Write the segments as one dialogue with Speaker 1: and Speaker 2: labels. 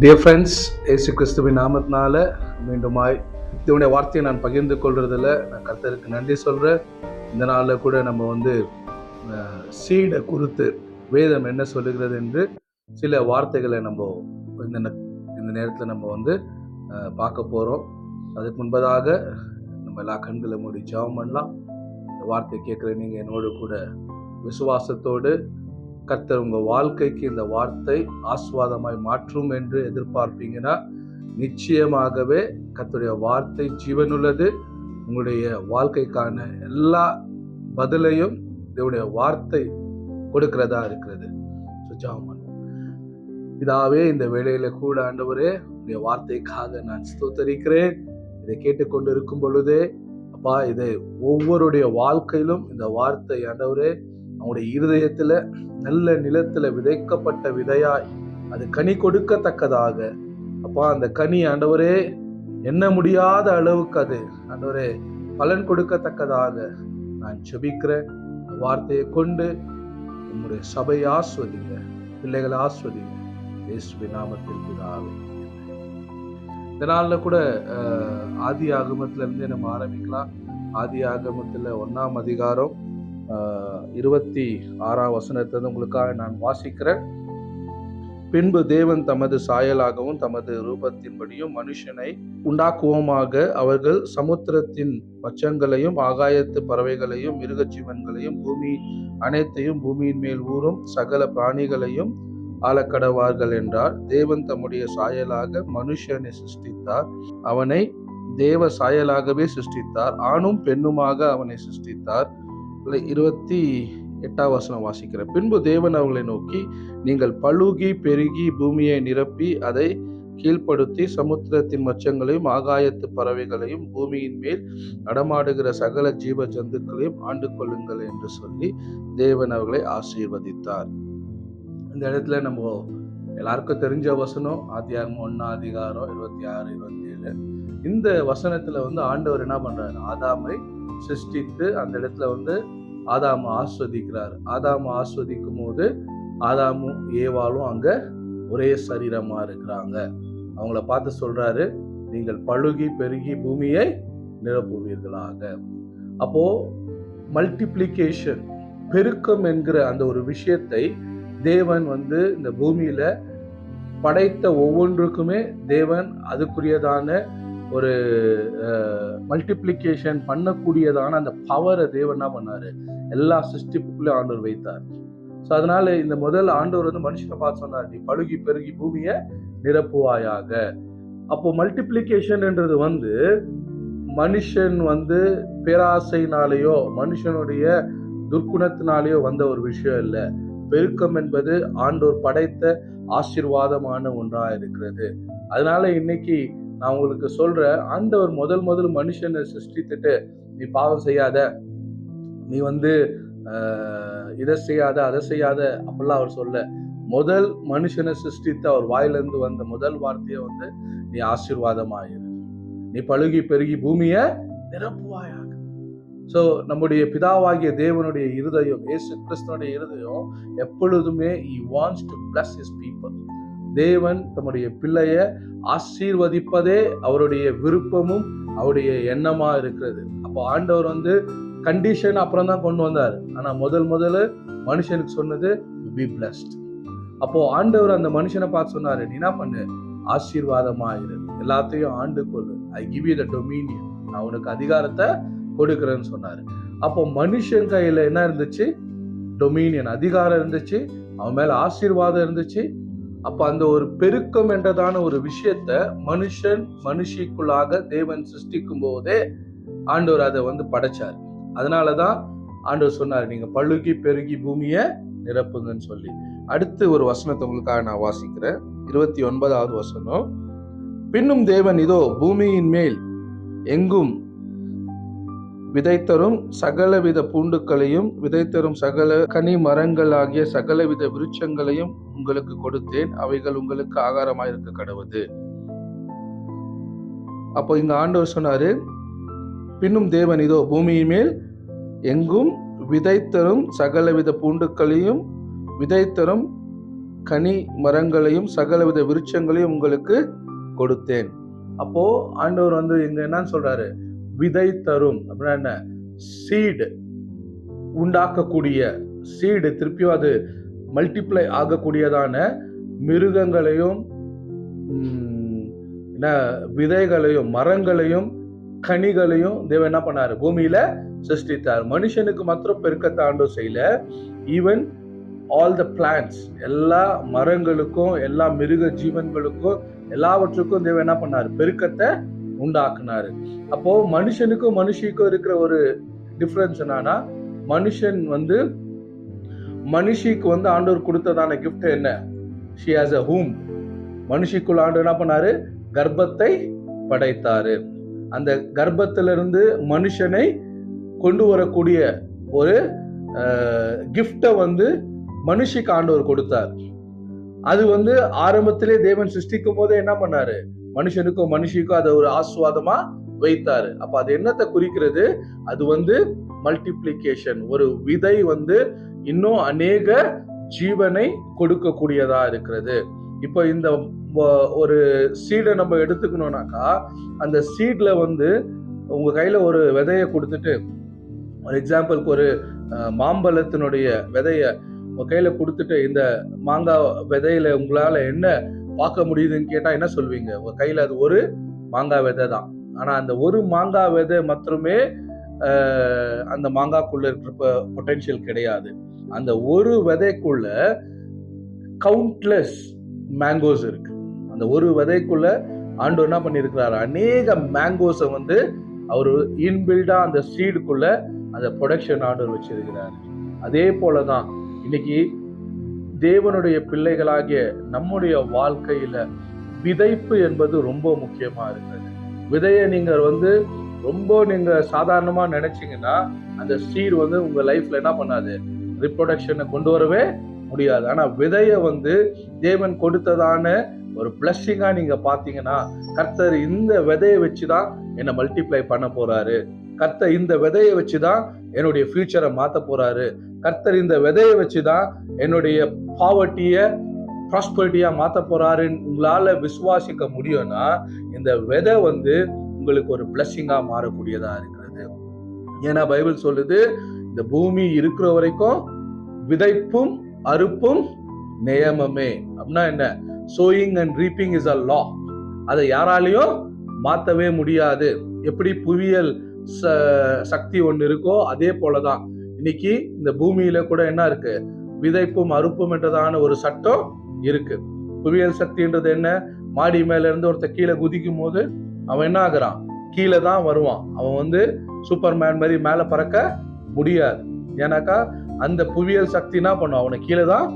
Speaker 1: Dear friends, இயேசு கிறிஸ்துவின் நாமத்தினால மீண்டுமாய் இதனுடைய வார்த்தையை நான் பகிர்ந்து கொள்றதில் நான் கர்த்தருக்கு நன்றி சொல்கிறேன். இந்த நாளில் கூட நம்ம சீடை குறித்து வேதம் என்ன சொல்லுகிறது என்று சில வார்த்தைகளை நம்ம இந்த நேரத்தில் நம்ம பார்க்க போகிறோம். அதுக்கு முன்பதாக நம்ம எல்லா கண்களை மூடி ஜெபம் பண்ணலாம். இந்த வார்த்தையை கேட்குற நீங்கள் என்னோடு கூட விசுவாசத்தோடு கர்த்தர் உங்கள் வாழ்க்கைக்கு இந்த வார்த்தை ஆசீர்வாதமாய் மாற்றும் என்று எதிர்பார்ப்பீங்கன்னா நிச்சயமாகவே கர்த்தருடைய வார்த்தை ஜீவனுள்ளது. உங்களுடைய வாழ்க்கைக்கான எல்லா பதிலையும் இதனுடைய வார்த்தை கொடுக்கிறதா இருக்கிறது. இதாவே இந்த வேளையில கூட ஆண்டவரே, உடைய வார்த்தைக்காக நான் ஸ்தோத்தரிக்கிறேன். இதை கேட்டுக்கொண்டு இருக்கும் பொழுதே அப்பா, இதை ஒவ்வொருடைய வாழ்க்கையிலும் இந்த வார்த்தை ஆண்டவரே அவங்களுடைய இருதயத்துல நல்ல நிலத்துல விதைக்கப்பட்ட விதையாய் அது கனி கொடுக்கத்தக்கதாக அப்பா, அந்த கனி ஆண்டவரே எண்ண முடியாத அளவுக்கு அது ஆண்டவரே பலன் கொடுக்கத்தக்கதாக நான் ஜெபிக்கிறேன். வார்த்தையை கொண்டு உங்களுடைய சபையை ஆஸ்வதிங்க, பிள்ளைகளை ஆஸ்வதிங்க. இயேசுவின் நாமத்தில் பிதாவே. இந்த நாளில் கூட ஆதி ஆகமத்துல இருந்தே நம்ம ஆரம்பிக்கலாம். ஆதி ஆகமத்துல 1ஆம் அதிகாரம் 26ஆம் வசனத்திலிருந்து உங்களுக்காக நான் வாசிக்கிறேன். பின்பு தேவன் தமது சாயலாகவும் தமது ரூபத்தின்படியும் மனுஷனை உண்டாக்குவோமாக, அவர்கள் சமுத்திரத்தின் மச்சங்களையும் ஆகாயத்து பறவைகளையும் மிருக ஜீவன்களையும் பூமி அனைத்தையும் பூமியின் மேல் ஊறும் சகல பிராணிகளையும் ஆளக்கடவார்கள் என்றார். தேவன் தம்முடைய சாயலாக மனுஷனை சிருஷ்டித்தார், அவனை தேவ சாயலாகவே சிருஷ்டித்தார், ஆணும் பெண்ணுமாக அவனை சிருஷ்டித்தார். 28ஆம் வசனம் வாசிக்கிறேன். பின்பு தேவன் அவர்களை நோக்கி, நீங்கள் பலுகி பெருகி பூமியை நிரப்பி அதை கீழ்ப்படுத்தி சமுத்திரத்தின் மச்சங்களையும் ஆகாயத்து பறவைகளையும் பூமியின் மேல் நடமாடுகிற சகல ஜீவ ஜந்துக்களையும் ஆண்டு கொள்ளுங்கள் என்று சொல்லி தேவன் அவர்களை ஆசீர்வதித்தார். இந்த இடத்துல நம்ம எல்லாருக்கும் தெரிஞ்ச வசனம் ஆதியாகமம் 1ஆம் அதிகாரம் 26, 27. இந்த வசனத்துல ஆண்டவர் என்ன பண்றாரு, ஆதாமை சிருஷ்டித்து அந்த இடத்துல ஆதாம ஆஸ்வதிக்கிறார். ஆதாம ஆஸ்வதிக்கும் போது ஆதாமும் ஏவாளும் அங்க ஒரே சரீரமா இருக்கிறாங்க. அவங்கள பார்த்து சொல்றாரு, நீங்கள் பழுகி பெருகி பூமியை நிரப்புவீர்களாக. அப்போ மல்டிப்ளிகேஷன், பெருக்கம் என்கிற அந்த ஒரு விஷயத்தை தேவன் இந்த பூமியில படைத்த ஒவ்வொன்றுக்குமே தேவன் அதுக்குரியதான ஒரு மல்டிப்ளிகேஷன் பண்ணக்கூடியதான அந்த பவரை தேவன் என்ன பண்ணாரு, எல்லா சிருஷ்டிப்புக்குள்ளே ஆண்டவர் வைத்தார். ஸோ அதனால இந்த முதல் ஆண்டவர் மனுஷனை பார்த்து சொன்னார், நீ பழுகி பெருகி பூமியை நிரப்புவாயாக. அப்போ மல்டிப்ளிகேஷன்ன்றது மனுஷன் பேராசைனாலேயோ மனுஷனுடைய துர்க்குணத்தினாலேயோ வந்த ஒரு விஷயம் இல்லை. பெருக்கம் என்பது ஆண்டவர் படைத்த ஆசீர்வாதமான ஒன்றா இருக்கிறது. அதனால இன்னைக்கு நான் உங்களுக்கு சொல்றேன், ஆண்டவர் முதல் மனுஷனை சிருஷ்டித்துட்டு நீ பாவம் செய்யாத, நீ இதை செய்யாத அதை செய்யாத அப்படிலாம் அவர் சொல்ல. முதல் மனுஷனை சிருஷ்டித்து அவர் வாயிலிருந்து வந்த முதல் வார்த்தையை நீ ஆசீர்வாதமாயிரு, நீ பழுகி பெருகி பூமியை நிரப்புவாயாக. ஸோ நம்முடைய பிதாவாகிய தேவனுடைய இருதயம், இயேசு கிறிஸ்துவனுடைய இருதயம் எப்பொழுதுமே he wants to bless his people. தேவன் தம்முடைய பிள்ளைய ஆசீர்வதிப்பதே அவருடைய விருப்பமும் அவருடைய எண்ணமா இருக்கிறது. அப்போ ஆண்டவர் கண்டிஷன் அப்புறம் தான் கொண்டு வந்தார். ஆனா முதல்ல மனுஷனுக்கு சொன்னது be blessed. அப்போ ஆண்டவர் அந்த மனுஷனை பார்த்து சொன்னாரு, நீ என்ன பண்ணு, ஆசீர்வாதமாயிரு, எல்லாத்தையும் ஆண்டு கொள்ளு, I give you the dominion, நான் உனக்கு அதிகாரத்தை கொடுக்கிறேன்னு சொன்னாரு. அப்போ மனுஷன் கையில என்ன இருந்துச்சு, டொமினியன், அதிகாரம் இருந்துச்சு, அவன் மேல ஆசீர்வாதம் இருந்துச்சு. அப்ப அந்த ஒரு பெருக்கம் என்றதான ஒரு விஷயத்த மனுஷிக்குள்ளாக தேவன் சிருஷ்டிக்கும் போதே ஆண்டவர் அதை படைச்சார். அதனாலதான் ஆண்டவர் சொன்னார், நீங்க பழுகி பெருகி பூமியை நிரப்புங்கன்னு சொல்லி. அடுத்து ஒரு வசனத்தை உங்களுக்காக நான் வாசிக்கிறேன். 29ஆவது வசனம். பின்னும் தேவன் இதோ பூமியின் மேல் எங்கும் விதைத்தரும் சகலவித பூண்டுக்களையும் விதைத்தரும் சகல கனி மரங்கள் ஆகிய சகலவித விருட்சங்களையும் உங்களுக்கு கொடுத்தேன், அவைகள் உங்களுக்கு ஆகாரமாயிருக்க கடவுது. அப்போ இங்க ஆண்டவர் சொன்னாரு, பின்னும் தேவன் இதோ பூமியின் மேல் எங்கும் விதைத்தரும் சகலவித பூண்டுக்களையும் விதைத்தரும் கனி மரங்களையும் சகலவித விருட்சங்களையும் உங்களுக்கு கொடுத்தேன். அப்போ ஆண்டவர் வந்து இங்க என்னன்னு சொல்றாரு, விதை தரும் அப்படின்னா என்ன, சீடு உண்டாக்கக்கூடிய, சீடு திருப்பியும் அது மல்டிப்ளை ஆகக்கூடியதான மிருகங்களையும் விதைகளையும் மரங்களையும் கனிகளையும் தேவன் என்ன பண்ணாரு, பூமியில சிருஷ்டித்தார். மனுஷனுக்கு மாத்திரம் பெருக்கத்தை ஆண்டவர் செய்யல, ஈவன் ஆல் த பிளான்ட்ஸ், எல்லா மரங்களுக்கும் எல்லா மிருக ஜீவன்களுக்கும் எல்லாவற்றுக்கும் தேவன் என்ன பண்ணாரு, பெருக்கத்தை உண்டாக்குனாரு. அப்போ மனுஷனுக்கும் மனுஷிக்கும் இருக்கிற ஒரு டிஃபரன்ஸ் என்னன்னா, மனுஷன் வந்து மனுஷிக்கு வந்து ஆண்டவர் கொடுத்ததான கிஃப்ட் என்ன, she has a womb. மனுஷிக்குள்ள ஆண்டவர் என்ன பண்ணாரு, கர்ப்பத்தை படைத்தாரு. அந்த கர்ப்பத்திலிருந்து மனுஷனை கொண்டு வரக்கூடிய ஒரு கிஃப்டை வந்து மனுஷிக்கு ஆண்டவர் கொடுத்தார். அது வந்து ஆரம்பத்திலே தேவன் சிருஷ்டிக்கும் போதே என்ன பண்ணாரு, மனுஷனுக்கும் மனுஷிக்கும் அதை ஒரு ஆசுவாதமா வைத்தாரு. அப்ப அது என்னத்தை குறிக்கிறது, அது வந்து மல்டிப்ளிகேஷன். ஒரு விதை வந்து இன்னும் அநேக ஜீவனை கொடுக்கக்கூடியதா இருக்கிறது. இப்போ இந்த ஒரு சீடை நம்ம எடுத்துக்கணும்னாக்கா, அந்த சீட்ல வந்து உங்க கையில ஒரு விதைய கொடுத்துட்டு, ஒரு எக்ஸாம்பிளுக்கு ஒரு மாம்பழத்தினுடைய விதைய உங்க கையில கொடுத்துட்டு, இந்த மாங்காய் விதையில உங்களால என்ன பார்க்க முடியுதுன்னு கேட்டா என்ன சொல்வீங்க, உங்க கையில அது ஒரு மாங்காய் விதை தான். ஆனா அந்த ஒரு மாங்காய் விதை மாத்திரமே அந்த மாங்காய்க்குள்ள இருக்கிற பொட்டென்ஷியல் கிடையாது. அந்த ஒரு விதைக்குள்ள கவுண்ட்லெஸ் மேங்கோஸ் இருக்கு. அந்த ஒரு விதைக்குள்ள ஆண்டவர் என்ன பண்ணிருக்கிறாரு, அநேக மேங்கோஸை வந்து அவரு இன்பில்டா அந்த சீடுக்குள்ள அந்த ப்ரொடக்ஷன் ஆண்டவர் வச்சிருக்கிறாரு. அதே போலதான் இன்னைக்கு தேவனுடைய பிள்ளைகளாகிய நம்முடைய வாழ்க்கையில விதைப்பு என்பது ரொம்ப முக்கியமா இருக்கிறது. விதையை நீங்க வந்து ரொம்ப நீங்க சாதாரணமா நினைச்சீங்கன்னா அந்த சீடு வந்து உங்க லைஃப்ல என்ன பண்ணாது, ரிப்ரொடக்ஷனை கொண்டு வரவே முடியாது. ஆனா விதைய வந்து தேவன் கொடுத்ததான ஒரு பிளஸ்ஸிங்கா நீங்க பாத்தீங்கன்னா, கர்த்தர் இந்த விதையை வச்சுதான் என்னை மல்டிப்ளை பண்ண போறாரு, கர்த்தர் இந்த விதையை வச்சுதான் என்னுடைய ஃபியூச்சரை மாத்த போறாரு, கர்த்தர் இந்த விதையை வச்சுதான் என்னுடைய பாவர்ட்டிய ப்ராஸ்பரிட்டியா மாத்த போறாருன்னு உங்களால விசுவாசிக்க முடியும்னா, இந்த விதை வந்து உங்களுக்கு ஒரு பிளஸ்ஸிங்கா மாறக்கூடியதா இருக்கிறது. ஏன்னா பைபிள் சொல்லுது, இந்த பூமி இருக்கிற வரைக்கும் விதைப்பும் அறுப்பும் நியமமே. அப்படின்னா என்ன, sowing and reaping is a law. அதை யாராலையும் மாத்தவே முடியாது. எப்படி புவியியல் சக்தி ஒன்று இருக்கோ அதே போலதான் இன்னைக்கு இந்த பூமியில கூட என்ன இருக்கு, விதைப்பும் அறுப்பும் என்றதான ஒரு சட்டம் இருக்கு. புவியியல் சக்தின்றது என்ன, மாடி மேல இருந்து ஒருத்த கீழே குதிக்கும் போது அவன் என்ன ஆகுறான், கீழே தான் வருவான். அவன் வந்து சூப்பர்மேன் மாதிரி மேல பறக்க முடியாது. ஏன்னாக்கா அந்த புவியியல் சக்தி என்ன பண்ணும், அவனை கீழே தான்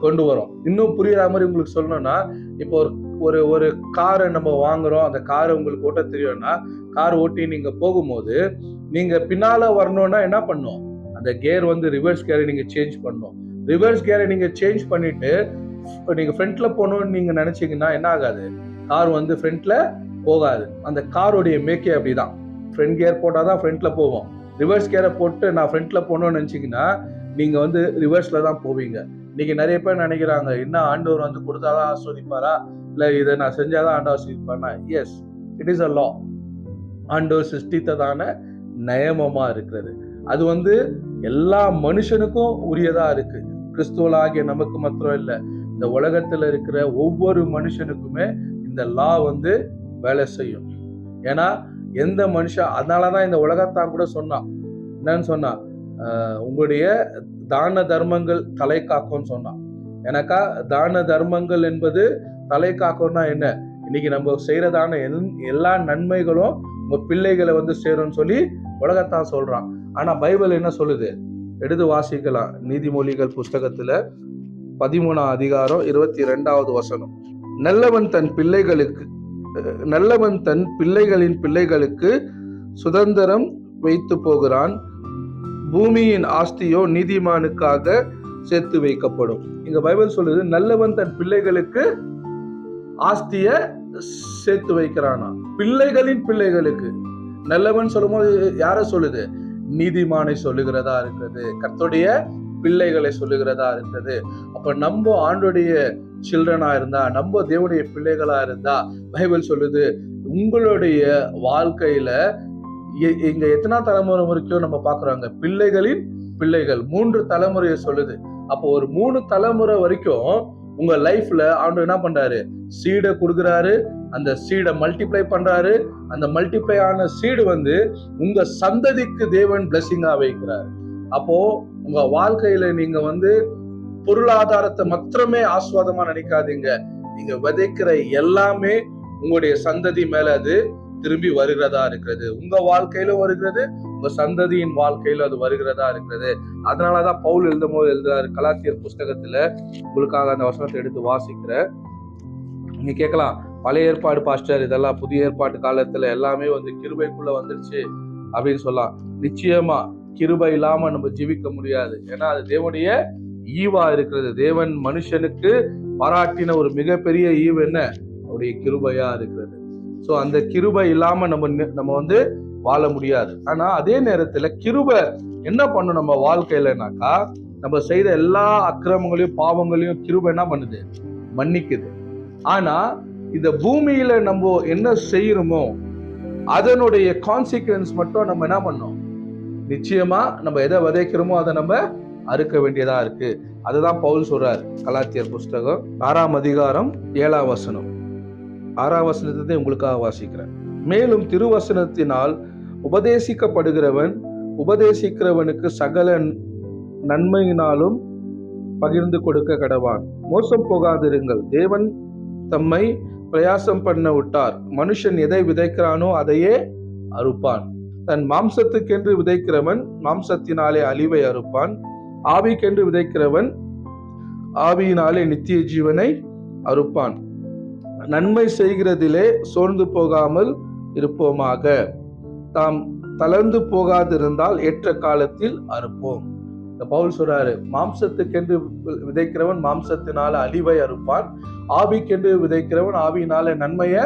Speaker 1: கொண்டு வரும். இன்னும் புரியுற மாதிரி உங்களுக்கு சொல்லணும்னா, இப்போ ஒரு ஒரு காரை நம்ம வாங்குறோம், அந்த காரை உங்களுக்கு ஓட்ட தெரியும்னா, கார் ஓட்டி நீங்க போகும்போது நீங்க பின்னால வரணும்னா என்ன பண்ணும், அந்த கியர் வந்து ரிவர்ஸ் கியரை நீங்க சேஞ்ச் பண்ணணும். ரிவர்ஸ் கியரை நீங்க சேஞ்ச் பண்ணிட்டு நீங்க ஃப்ரண்ட்ல போகணும்னு நீங்க நினைச்சீங்கன்னா என்ன ஆகாது, கார் வந்து ஃப்ரண்ட்ல போகாது. அந்த காரோடைய மேக்கே அப்படிதான், ஃப்ரண்ட் கியர் போட்டாதான் ஃப்ரண்ட்ல போவோம். ரிவர்ஸ் கியரை போட்டு நான் ஃப்ரண்ட்ல போகணும்னு நினைச்சீங்கன்னா நீங்க வந்து ரிவர்ஸ்ல தான் போவீங்க. இன்னைக்கு நிறைய பேர் நினைக்கிறாங்க, என்ன ஆண்டவர் வந்து கொடுத்தாதான் ஆஸ்வதிப்பாரா, இல்ல இதை நான் செஞ்சாதான் ஆண்டவர் ஆஸ்வதிப்பாரா? எஸ், இட் இஸ் அ லா. ஆண்டவர் சிருஷ்டித்ததான நியமமா இருக்கிறது. அது வந்து எல்லா மனுஷனுக்கும் உரியதா இருக்கு. கிறிஸ்துவலாகிய நமக்கு மாத்திரம் இல்லை, இந்த உலகத்துல இருக்கிற ஒவ்வொரு மனுஷனுக்குமே இந்த லா வந்து வேலை செய்யும். ஏன்னா எந்த மனுஷன், அதனாலதான் இந்த உலகத்தான் கூட சொன்னான், என்னன்னு சொன்னா, உங்களுடைய தான தர்மங்கள் தலை காக்கும்னு சொன்னான். எனக்கா தான தர்மங்கள் என்பது தலை காக்கும்னா என்ன, இன்னைக்கு நம்ம செய்யறதான எல்லா நன்மைகளும் உங்க பிள்ளைகளை வந்து சேரும்னு சொல்லி உலகத்தான் சொல்றான். ஆனா பைபிள் என்ன சொல்லுது, எடுத்து வாசிக்கலாம். நீதிமொழிகள் புஸ்தகத்துல 13 அதிகாரம் 22வது வசனம். நல்லவன் தன் பிள்ளைகளின் பிள்ளைகளுக்கு சுதந்திரம் வைத்து போகிறான், பூமியின் ஆஸ்தியோ நீதிமானுக்காக சேர்த்து வைக்கப்படும். இங்க பைபிள் சொல்லுது, நல்லவன் தன் பிள்ளைகளுக்கு ஆஸ்திய சேர்த்து வைக்கிறானா, பிள்ளைகளின் பிள்ளைகளுக்கு. நல்லவன் சொல்லும் போது யார சொல்லுது, நீதிமானை சொல்லுகிறதா இருக்கிறது, கர்த்தருடைய பிள்ளைகளை சொல்லுகிறதா இருக்கிறது. அப்ப நம்ம ஆண்டுடைய சில்ட்ரனா இருந்தா, நம்ம தேவனுடைய பிள்ளைகளா இருந்தா, பைபிள் சொல்லுது உங்களுடைய வாழ்க்கையில இங்க எத்தனாம் தலைமுறை வரைக்கும் நம்ம பாக்குறாங்க, பிள்ளைகளின் பிள்ளைகள் 3 தலைமுறையை சொல்லுது. அப்போ ஒரு 3 தலைமுறை வரைக்கும் உங்க லைஃப்ல ஆண்டவர் என்ன பண்றாரு, சீடை கொடுக்குறாரு, அந்த சீடை மல்டிப்ளை பண்றாரு. அந்த மல்டிப்ளை ஆன சீடு உங்க சந்ததிக்கு தேவன் பிளெஸிங்கா வைக்கிறார். அப்போ உங்க வாழ்க்கையில நீங்க பொருளாதாரத்தை மாத்திரமே ஆஸ்வாதமா நினைக்காதீங்க. நீங்க விதைக்கிற எல்லாமே உங்களுடைய சந்ததி மேல அது திரும்பி வருகிறதா இருக்கிறது. உங்க வாழ்க்கையிலும் வருகிறது, உங்க சந்ததியின் வாழ்க்கையில அது வருகிறதா இருக்கிறது. அதனாலதான் பவுல் எழுதும் போது எழுதுறாரு, கலாத்தியர் புஸ்தகத்துல உங்களுக்காக அந்த வசனத்தை எடுத்து வாசிக்கிற. நீங்க கேட்கலாம், பழைய ஏற்பாடு பாஸ்டர் இதெல்லாம் புதிய ஏற்பாட்டு காலத்துல எல்லாமே கிருபைக்குள்ள வந்துருச்சு அப்படின்னு சொல்லலாம். நிச்சயமா கிருபை இல்லாம நம்ம ஜீவிக்க முடியாது. ஏன்னா அது தேவனுடைய ஈவா இருக்கிறது. தேவன் மனுஷனுக்கு பாராட்டின ஒரு மிகப்பெரிய ஈவு என்ன, அவருடைய கிருபையா இருக்கிறது. சோ அந்த கிருபை இல்லாம நம்ம வாழ முடியாது. ஆனா அதே நேரத்துல கிருபை என்ன பண்ணும் நம்ம வாழ்க்கையிலனாக்கா, நம்ம செய்த எல்லா அக்கிரமங்களையும் பாவங்களையும் கிருபை என்ன பண்ணுது, மன்னிக்குது. ஆனா இந்த பூமியில நம்ம என்ன செய்யறோமோ அதனுடைய கான்சிக்வன்ஸ் மட்டும் நம்ம என்ன பண்ணோம், நிச்சயமா நம்ம எதை விதைக்கிறோமோ அதை நம்ம அறுக்க வேண்டியதா இருக்கு. அதுதான் பவுல் சொல்றாரு, கலாத்தியர் புஸ்தகம் 6ஆம் அதிகாரம் 7ஆம் வசனம். 6ஆம் வசனத்தை உங்களுக்காக வாசிக்கிறேன். மேலும் திருவசனத்தினால் உபதேசிக்கப்படுகிறவன் உபதேசிக்கிறவனுக்கு சகல நன்மையினாலும் பகிர்ந்து கொடுக்க கடவான். மோசம் போகாதிருங்கள், தேவன் தம்மை பிரயாசம் பண்ண விட்டார். மனுஷன் எதை விதைக்கிறானோ அதையே அறுப்பான். தன் மாம்சத்துக்கென்று விதைக்கிறவன் மாம்சத்தினாலே அழிவை அறுப்பான். ஆவிக்கென்று விதைக்கிறவன் ஆவியினாலே நித்திய ஜீவனை அறுப்பான். நன்மை செய்கிறதிலே சோர்ந்து போகாமல் இருப்போமாக. தாம் தளர்ந்து போகாதிருந்தால் ஏற்ற காலத்தில் அறுப்போம். பவுல் சொல்றாரு, மாம்சத்துக்கென்று விதைக்கிறவன் மாம்சத்தினால அழிவை அறுப்பான், ஆவிக்கென்று விதைக்கிறவன் ஆவியினால நன்மையை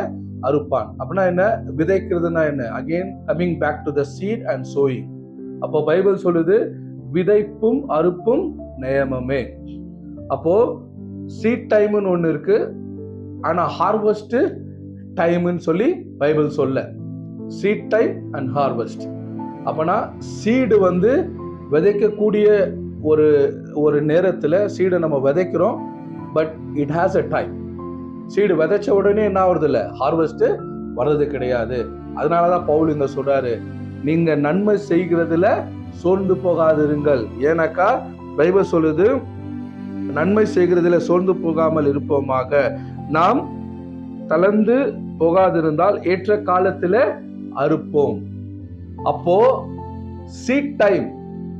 Speaker 1: அறுப்பான். அப்படின்னா என்ன, விதைக்கிறதுனா என்ன, again coming back to the seed and sowing. அப்போ பைபிள் சொல்லுது விதைப்பும் அறுப்பும் நியமமே. அப்போ சீட் டைம்னு ஒண்ணு இருக்கு, ஆனா ஹார்வெஸ்ட் டைம்னு சொல்லி பைபிள் சொல்ல. Seed time and harvest. அப்பனா சீடு விதைக்கக்கூடிய ஒரு நேரத்துல சீடை நம்ம விதைக்கிறோம், but it has a time. Seed விதைச்ச உடனே என்ன ஆகுறது இல்ல, ஹார்வெஸ்ட் வர்றது கிடையாது. அதனாலதான் பவுல் இங்க சொல்றாரு, நீங்க நன்மை செய்கிறதுல சோர்ந்து போகாதிருங்கள். ஏன்னாக்கா பைபிள் சொல்லுது, நன்மை செய்கிறதுல சோர்ந்து போகாமல் இருப்போமாக. நாம் தளர்ந்து போகாதிருந்தால் ஏற்ற காலத்துல அறுப்போம். அப்போ சீட் டைம்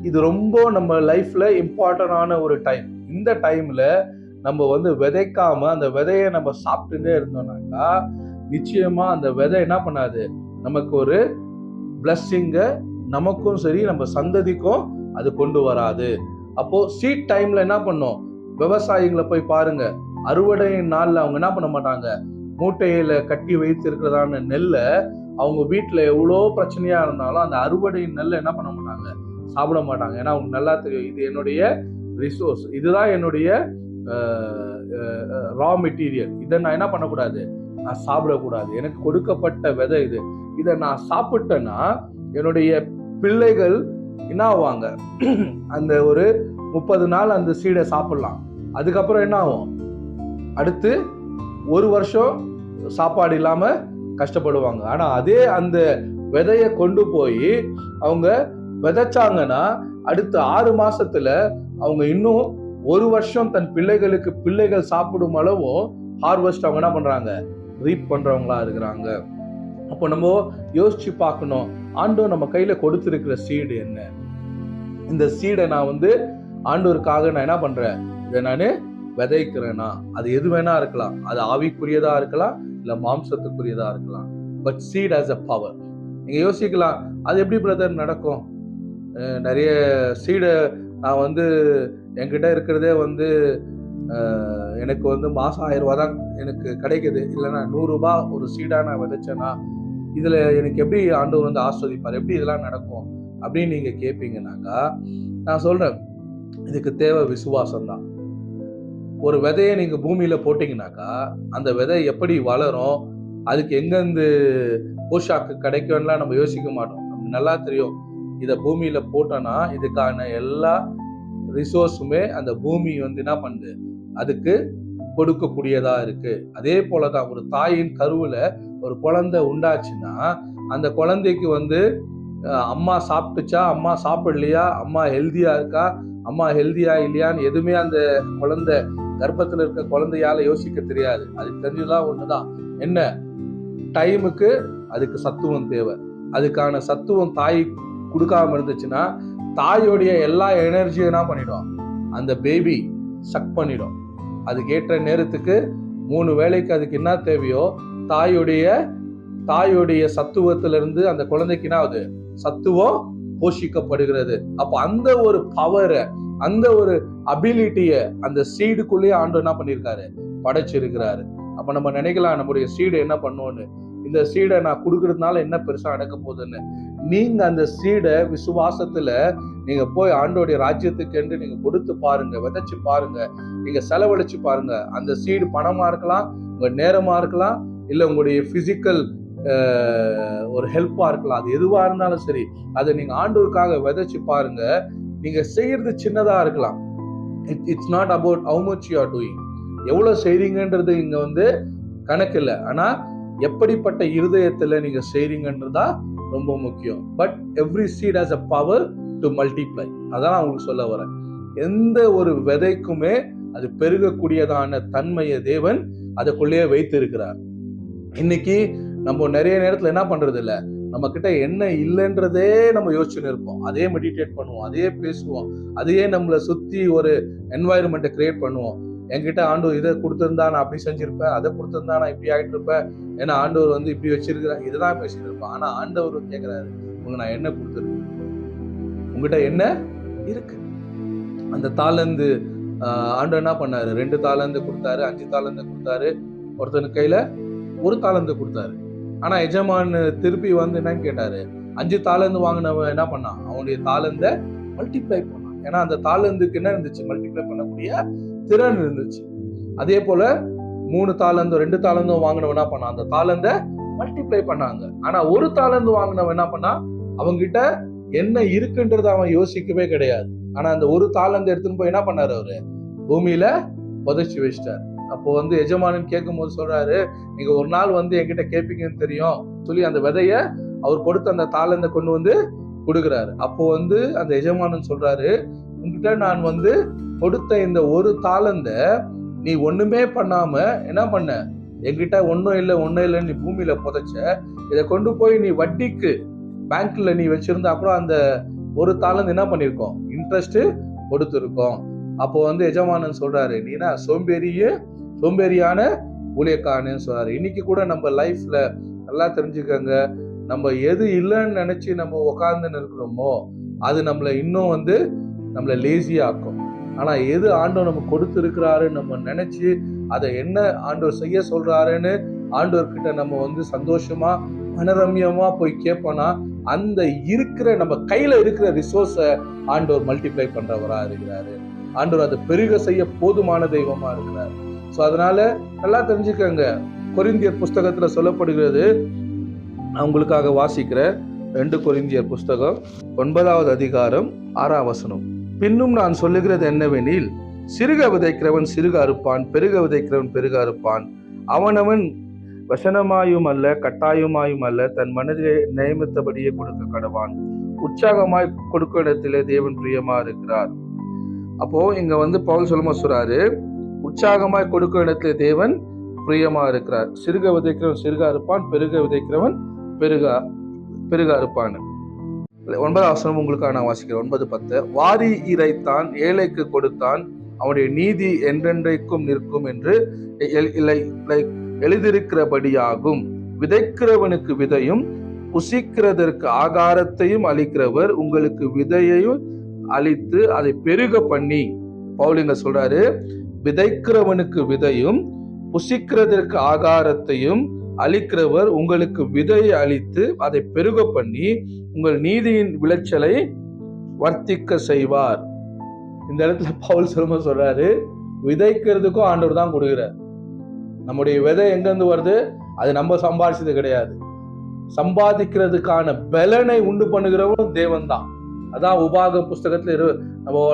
Speaker 1: இது ரொம்ப நம்ம லைஃப்ல இம்பார்ட்டன்டான ஒரு டைம். இந்த டைம்ல நம்ம விதைக்காம அந்த விதையை நம்ம சாப்பிட்டுட்டே இருந்தோம்னாக்கா நிச்சயமா அந்த விதை என்ன பண்ணாது, நமக்கு ஒரு பிளஸ்ஸிங்க நமக்கும் சரி நம்ம சந்ததிக்கும் அது கொண்டு வராது. அப்போ சீட் டைம்ல என்ன பண்ணும், விவசாயிகளை போய் பாருங்க, அறுவடை நாள்ல அவங்க என்ன பண்ண மாட்டாங்க, மூட்டையில கட்டி வைத்திருக்கிறதான நெல்லை அவங்க வீட்டுல எவ்வளோ பிரச்சனையா இருந்தாலும் அந்த அறுவடை நெல்லை என்ன பண்ண மாட்டாங்க, சாப்பிட மாட்டாங்க. ஏன்னா அவங்க நல்லா தெரியும், இது என்னுடைய ரிசோர்ஸ், இதுதான் என்னுடைய ரா மெட்டீரியல், இதை நான் என்ன பண்ணக்கூடாது, நான் சாப்பிடக்கூடாது. எனக்கு கொடுக்கப்பட்ட விதை இது, இதை நான் சாப்பிட்டேன்னா என்னுடைய பிள்ளைகள் என்ன ஆவாங்க, அந்த ஒரு 30 நாள் அந்த சீடை சாப்பிடலாம். அதுக்கப்புறம் என்ன ஆகும், அடுத்து 1 வருஷம் சாப்பாடு இல்லாம கஷ்டப்படுவாங்க. ஆனா அதே அந்த விதையை கொண்டு போய் அவங்க விதைச்சாங்கன்னா அடுத்த 6 மாசத்துல அவங்க இன்னும் 1 வருஷம் தன் பிள்ளைகள் சாப்பிடும் அளவும் ஹார்வெஸ்ட் அவங்க என்ன பண்றாங்க, ரீப் பண்றவங்களா இருக்கிறாங்க. அப்போ நம்ம யோசிச்சு பார்க்கணும், ஆண்டவர் நம்ம கையில கொடுத்திருக்கிற சீடு என்ன. இந்த சீடை நான் ஆண்டவருக்காக நான் என்ன பண்றேன், இதை நான் விதைக்கிறேன்னா அது எது வேணா இருக்கலாம், அது ஆவிக்குரியதா இருக்கலாம், இல்ல மாம்சத்துக்குரியதா இருக்கலாம். But seed has a power. நீங்க யோசிக்கலாம், அது எப்படி பிரதர் நடக்கும், நிறைய சீடை நான் என்கிட்ட இருக்கிறதே எனக்கு மாசம் 1000 ரூபாய் தான் எனக்கு கிடைக்குது, இல்லைன்னா 100 ரூபாய் ஒரு சீடா நான் விதைச்சேன்னா இதுல எனக்கு எப்படி ஆண்டவர் ஆஸ்வதிப்பார், எப்படி இதெல்லாம் நடக்கும் அப்படின்னு நீங்க கேட்பீங்கன்னாக்கா, நான் சொல்றேன், இதுக்கு தேவை விசுவாசம் தான். ஒரு விதையை நீங்க பூமியில போட்டீங்கன்னாக்கா அந்த விதை எப்படி வளரும், அதுக்கு எங்கேருந்து போஷாக்கு கிடைக்கும்லாம் நம்ம யோசிக்க மாட்டோம். நமக்கு நல்லா தெரியும், இதை பூமியில போட்டோன்னா இதுக்கான எல்லா ரிசோர்ஸுமே அந்த பூமி என்ன பண்ணுது, அதுக்கு கொடுக்கக்கூடியதா இருக்கு. அதே போலதான் ஒரு தாயின் கருவுல ஒரு குழந்தை உண்டாச்சுன்னா அந்த குழந்தைக்கு அம்மா சாப்பிட்டுச்சா, அம்மா சாப்பிடலையா, அம்மா ஹெல்தியா இருக்கா, அம்மா ஹெல்தியா இல்லையான்னு எதுவுமே அந்த குழந்தை கர்ப்பத்தில் இருக்க குழந்தையால யோசிக்க தெரியாது. அதுக்கு தெரிஞ்சதான் ஒண்ணுதான், என்ன டைமுக்கு அதுக்கு சத்துவம் தேவை. அதுக்கான சத்துவம் தாய் கொடுக்காம இருந்துச்சுன்னா தாயோடைய எல்லா எனர்ஜியும் என்ன பண்ணிடும், அந்த பேபி சக் பண்ணிடும். அதுக்கு ஏற்ற நேரத்துக்கு 3 வேளைக்கு அதுக்கு என்ன தேவையோ தாயோடைய சத்துவத்திலிருந்து அந்த குழந்தைக்கு என்ன ஆகுது, சத்துவம் போஷிக்கப்படுகிறது. அப்ப அந்த ஒரு பவரை, அந்த ஒரு அபிலிட்டிய அந்த சீடுக்குள்ளேயே ஆண்டவர் என்ன பண்ணிருக்காரு, படைச்சிருக்கிறாரு. அப்ப நம்ம நினைக்கலாம் நம்முடைய சீடு என்ன பண்ணுவோன்னு, இந்த சீடை நான் கொடுக்கறதுனால என்ன பெருசா நடக்க போகுதுன்னு. நீங்க அந்த சீடை விசுவாசத்துல நீங்க போய் ஆண்டோடைய ராஜ்யத்துக்கு என்று நீங்க கொடுத்து பாருங்க, விதைச்சு பாருங்க, நீங்க செலவழிச்சு பாருங்க. அந்த சீடு பணமா இருக்கலாம், உங்க நேரமா இருக்கலாம், இல்ல உங்களுடைய பிசிக்கல் ஒரு ஹெல்ப்பா இருக்கலாம். அது எதுவா இருந்தாலும் சரி, அதை நீங்க ஆண்டவருக்காக விதைச்சு பாருங்க. நீங்க செய்யறது சின்னதா இருக்கலாம். It's not about how much you are doing. எவ்வளவு செய்றீங்கன்றது இங்க கணக்கு இல்லை. ஆனா எப்படிப்பட்ட இருதயத்துல நீங்க செய்றீங்கன்றதா ரொம்ப முக்கியம். But every seed has a power to multiply. அதான் உங்களுக்கு சொல்ல வரேன். எந்த ஒரு விதைக்குமே அது பெருகக்கூடியதான தன்மையை தேவன் அதுக்குள்ளேயே வைத்து இருக்கிறார். இன்னைக்கு நம்ம நிறைய நேரத்துல என்ன பண்றது இல்ல, நம்ம கிட்ட என்ன இல்லைன்றதே நம்ம யோசிச்சுன்னு இருப்போம். அதே மெடிடேட் பண்ணுவோம், அதே பேசுவோம், அதையே நம்மளை சுத்தி ஒரு என்வாயர்மெண்ட்டை கிரியேட் பண்ணுவோம். என்கிட்ட ஆண்டவர் இதை கொடுத்திருந்தா நான் அப்படி செஞ்சிருப்பேன், அதை கொடுத்திருந்தா நான் இப்படி ஆயிட்டு இருப்பேன், ஏன்னா ஆண்டவர் இப்படி வச்சிருக்கிறேன், இதுதான் பேசிட்டு இருப்பேன். ஆனா ஆண்டவர் கேட்கிறாரு, நான் என்ன கொடுத்துருக்கேன், உங்ககிட்ட என்ன இருக்கு. அந்த தாளந்து ஆண்டவர் என்ன பண்ணாரு, 2 தாளந்து கொடுத்தாரு, 5 தாளந்து கொடுத்தாரு, ஒருத்தனுக்கு கையில 1 தாளந்து கொடுத்தாரு. ஆனா எஜமான் திருப்பி என்னன்னு கேட்டாரு, 5 தாளந்து வாங்கினவன் என்ன பண்ணான், அவனுடைய தாளந்த மல்டிப்ளை பண்ணான். ஏன்னா அந்த தாளந்துக்கு என்ன இருந்துச்சு, மல்டிப்ளை பண்ணக்கூடிய திறன் இருந்துச்சு. அதே போல 3 தாளந்து 2 தாளந்தும் வாங்கினவன் என்ன பண்ணான், அந்த தாளந்த மல்டிப்ளை பண்ணாங்க. ஆனா 1 தாளந்து வாங்கினவன் என்ன பண்ணா, அவங்கிட்ட என்ன இருக்குன்றது அவன் யோசிக்கவே கிடையாது. ஆனா அந்த 1 தாளந்து எடுத்துன்னு போய் என்ன பண்ணாரு, அவரு பூமியில புதைச்சு வச்சிட்டாரு. அப்போ எஜமானன் கேட்கும் போது சொல்றாரு, நீங்க ஒரு நாள் என்கிட்ட கேட்பீங்கன்னு தெரியும் சொல்லி அந்த விதைய அவர் கொடுத்த அந்த தாளந்தை கொண்டு கொடுக்குறாரு. அப்போ அந்த எஜமானன் சொல்றாரு, உங்ககிட்ட நான் கொடுத்த இந்த 1 தாளந்த நீ ஒண்ணுமே பண்ணாம என்ன பண்ண, என்கிட்ட ஒன்னும் இல்லை நீ பூமியில புதைச்ச. இதை கொண்டு போய் நீ வட்டிக்கு பேங்க்ல நீ வச்சிருந்தா கூட அந்த 1 தாளந்து என்ன பண்ணிருக்கோம், இன்ட்ரெஸ்ட் கொடுத்துருக்கோம். அப்போ எஜமானன் சொல்றாரு, நீனா சோம்பேறியான ஊழியக்காரன்னு சொல்றாரு. இன்னைக்கு கூட நம்ம லைஃப்ல நல்லா தெரிஞ்சுக்கங்க, நம்ம எது இல்லைன்னு நினைச்சு நம்ம உட்கார்ந்துன்னு இருக்கிறோமோ அது நம்மள இன்னும் நம்மள லேசியா ஆக்கும். ஆனா எது ஆண்டவர் நம்ம கொடுத்திருக்கிறாரு நம்ம நினைச்சு அதை என்ன ஆண்டவர் செய்ய சொல்றாருன்னு ஆண்டவர்கிட்ட நம்ம சந்தோஷமா மனரம்யமா போய் கேட்போம்னா அந்த இருக்கிற நம்ம கையில இருக்கிற ரிசோர்ஸ ஆண்டவர் மல்டிப்ளை பண்றவரா இருக்கிறாரு. ஆண்டவர் அதை பெருக செய்ய போதுமான தெய்வமா இருக்கிறார். சோ அதனால நல்லா தெரிஞ்சுக்கங்க, கொரிந்தியர் புஸ்தகத்துல சொல்லப்படுகிறது, நான் உங்களுக்காக வாசிக்கிற 2 கொரிந்தியர் புஸ்தகம் 9வது அதிகாரம் 6ஆம் வசனம். பின்னும் நான் சொல்லுகிறது என்னவெனில், சிறுக விதைக்கிறவன் சிறுக அறுப்பான், பெருக விதைக்கிறவன் பெருக அறுப்பான். அவனவன் வசனமாயும் அல்ல கட்டாயமாயும் அல்ல தன் மனதிலே நியமித்தபடியே கொடுக்க கடவான். உற்சாகமாய் கொடுக்க இடத்திலே தேவன் பிரியமா இருக்கிறார். அப்போ இங்க பவுல் சொல்லும்போது சொல்றாரு, உற்சாகமாய் கொடுக்க இடத்திலே தேவன் பிரியமா இருக்கிறார். சிறுக விதைக்கிறவன் சிறுக அறுப்பான், பெருக விதைக்கிறவன் பெருக அறுப்பான். 9வது வசனம் உங்களுக்காக நான் வாசிக்கிறேன். 9:10. வாரி இறைத்தான் ஏழைக்கு கொடுத்தான், அவனுடைய நீதி என்றென்றைக்கும் நிற்கும் என்று எழுதியிருக்கிறபடியாகும். விதைக்கிறவனுக்கு விதையும் புசிக்கிறதற்கு ஆகாரத்தையும் அளிக்கிறவர் உங்களுக்கு விதையையும் அளித்து அதை பெருக பண்ணி. பவுலிங்க சொல்றாரு, விதைக்கிறவனுக்கு விதையும் புசிக்கிறதற்கு ஆகாரத்தையும் அளிக்கிறவர் உங்களுக்கு விதையை அளித்து அதை பெருக பண்ணி உங்கள் நீதியின் விளைச்சலை வர்த்திக்க செய்வார். இந்த இடத்துல பவுல் சொல்லும்போது சொல்றாரு, விதைக்கிறதுக்கும் ஆண்டவர் தான் கொடுக்கிறார். நம்முடைய விதை எங்க இருந்து வருது? அது நம்ம சம்பாதிச்சது கிடையாது. சம்பாதிக்கிறதுக்கான பலனை உண்டு பண்ணுகிறவனும் தேவன் தான். அதான் உபாக புஸ்தகத்துல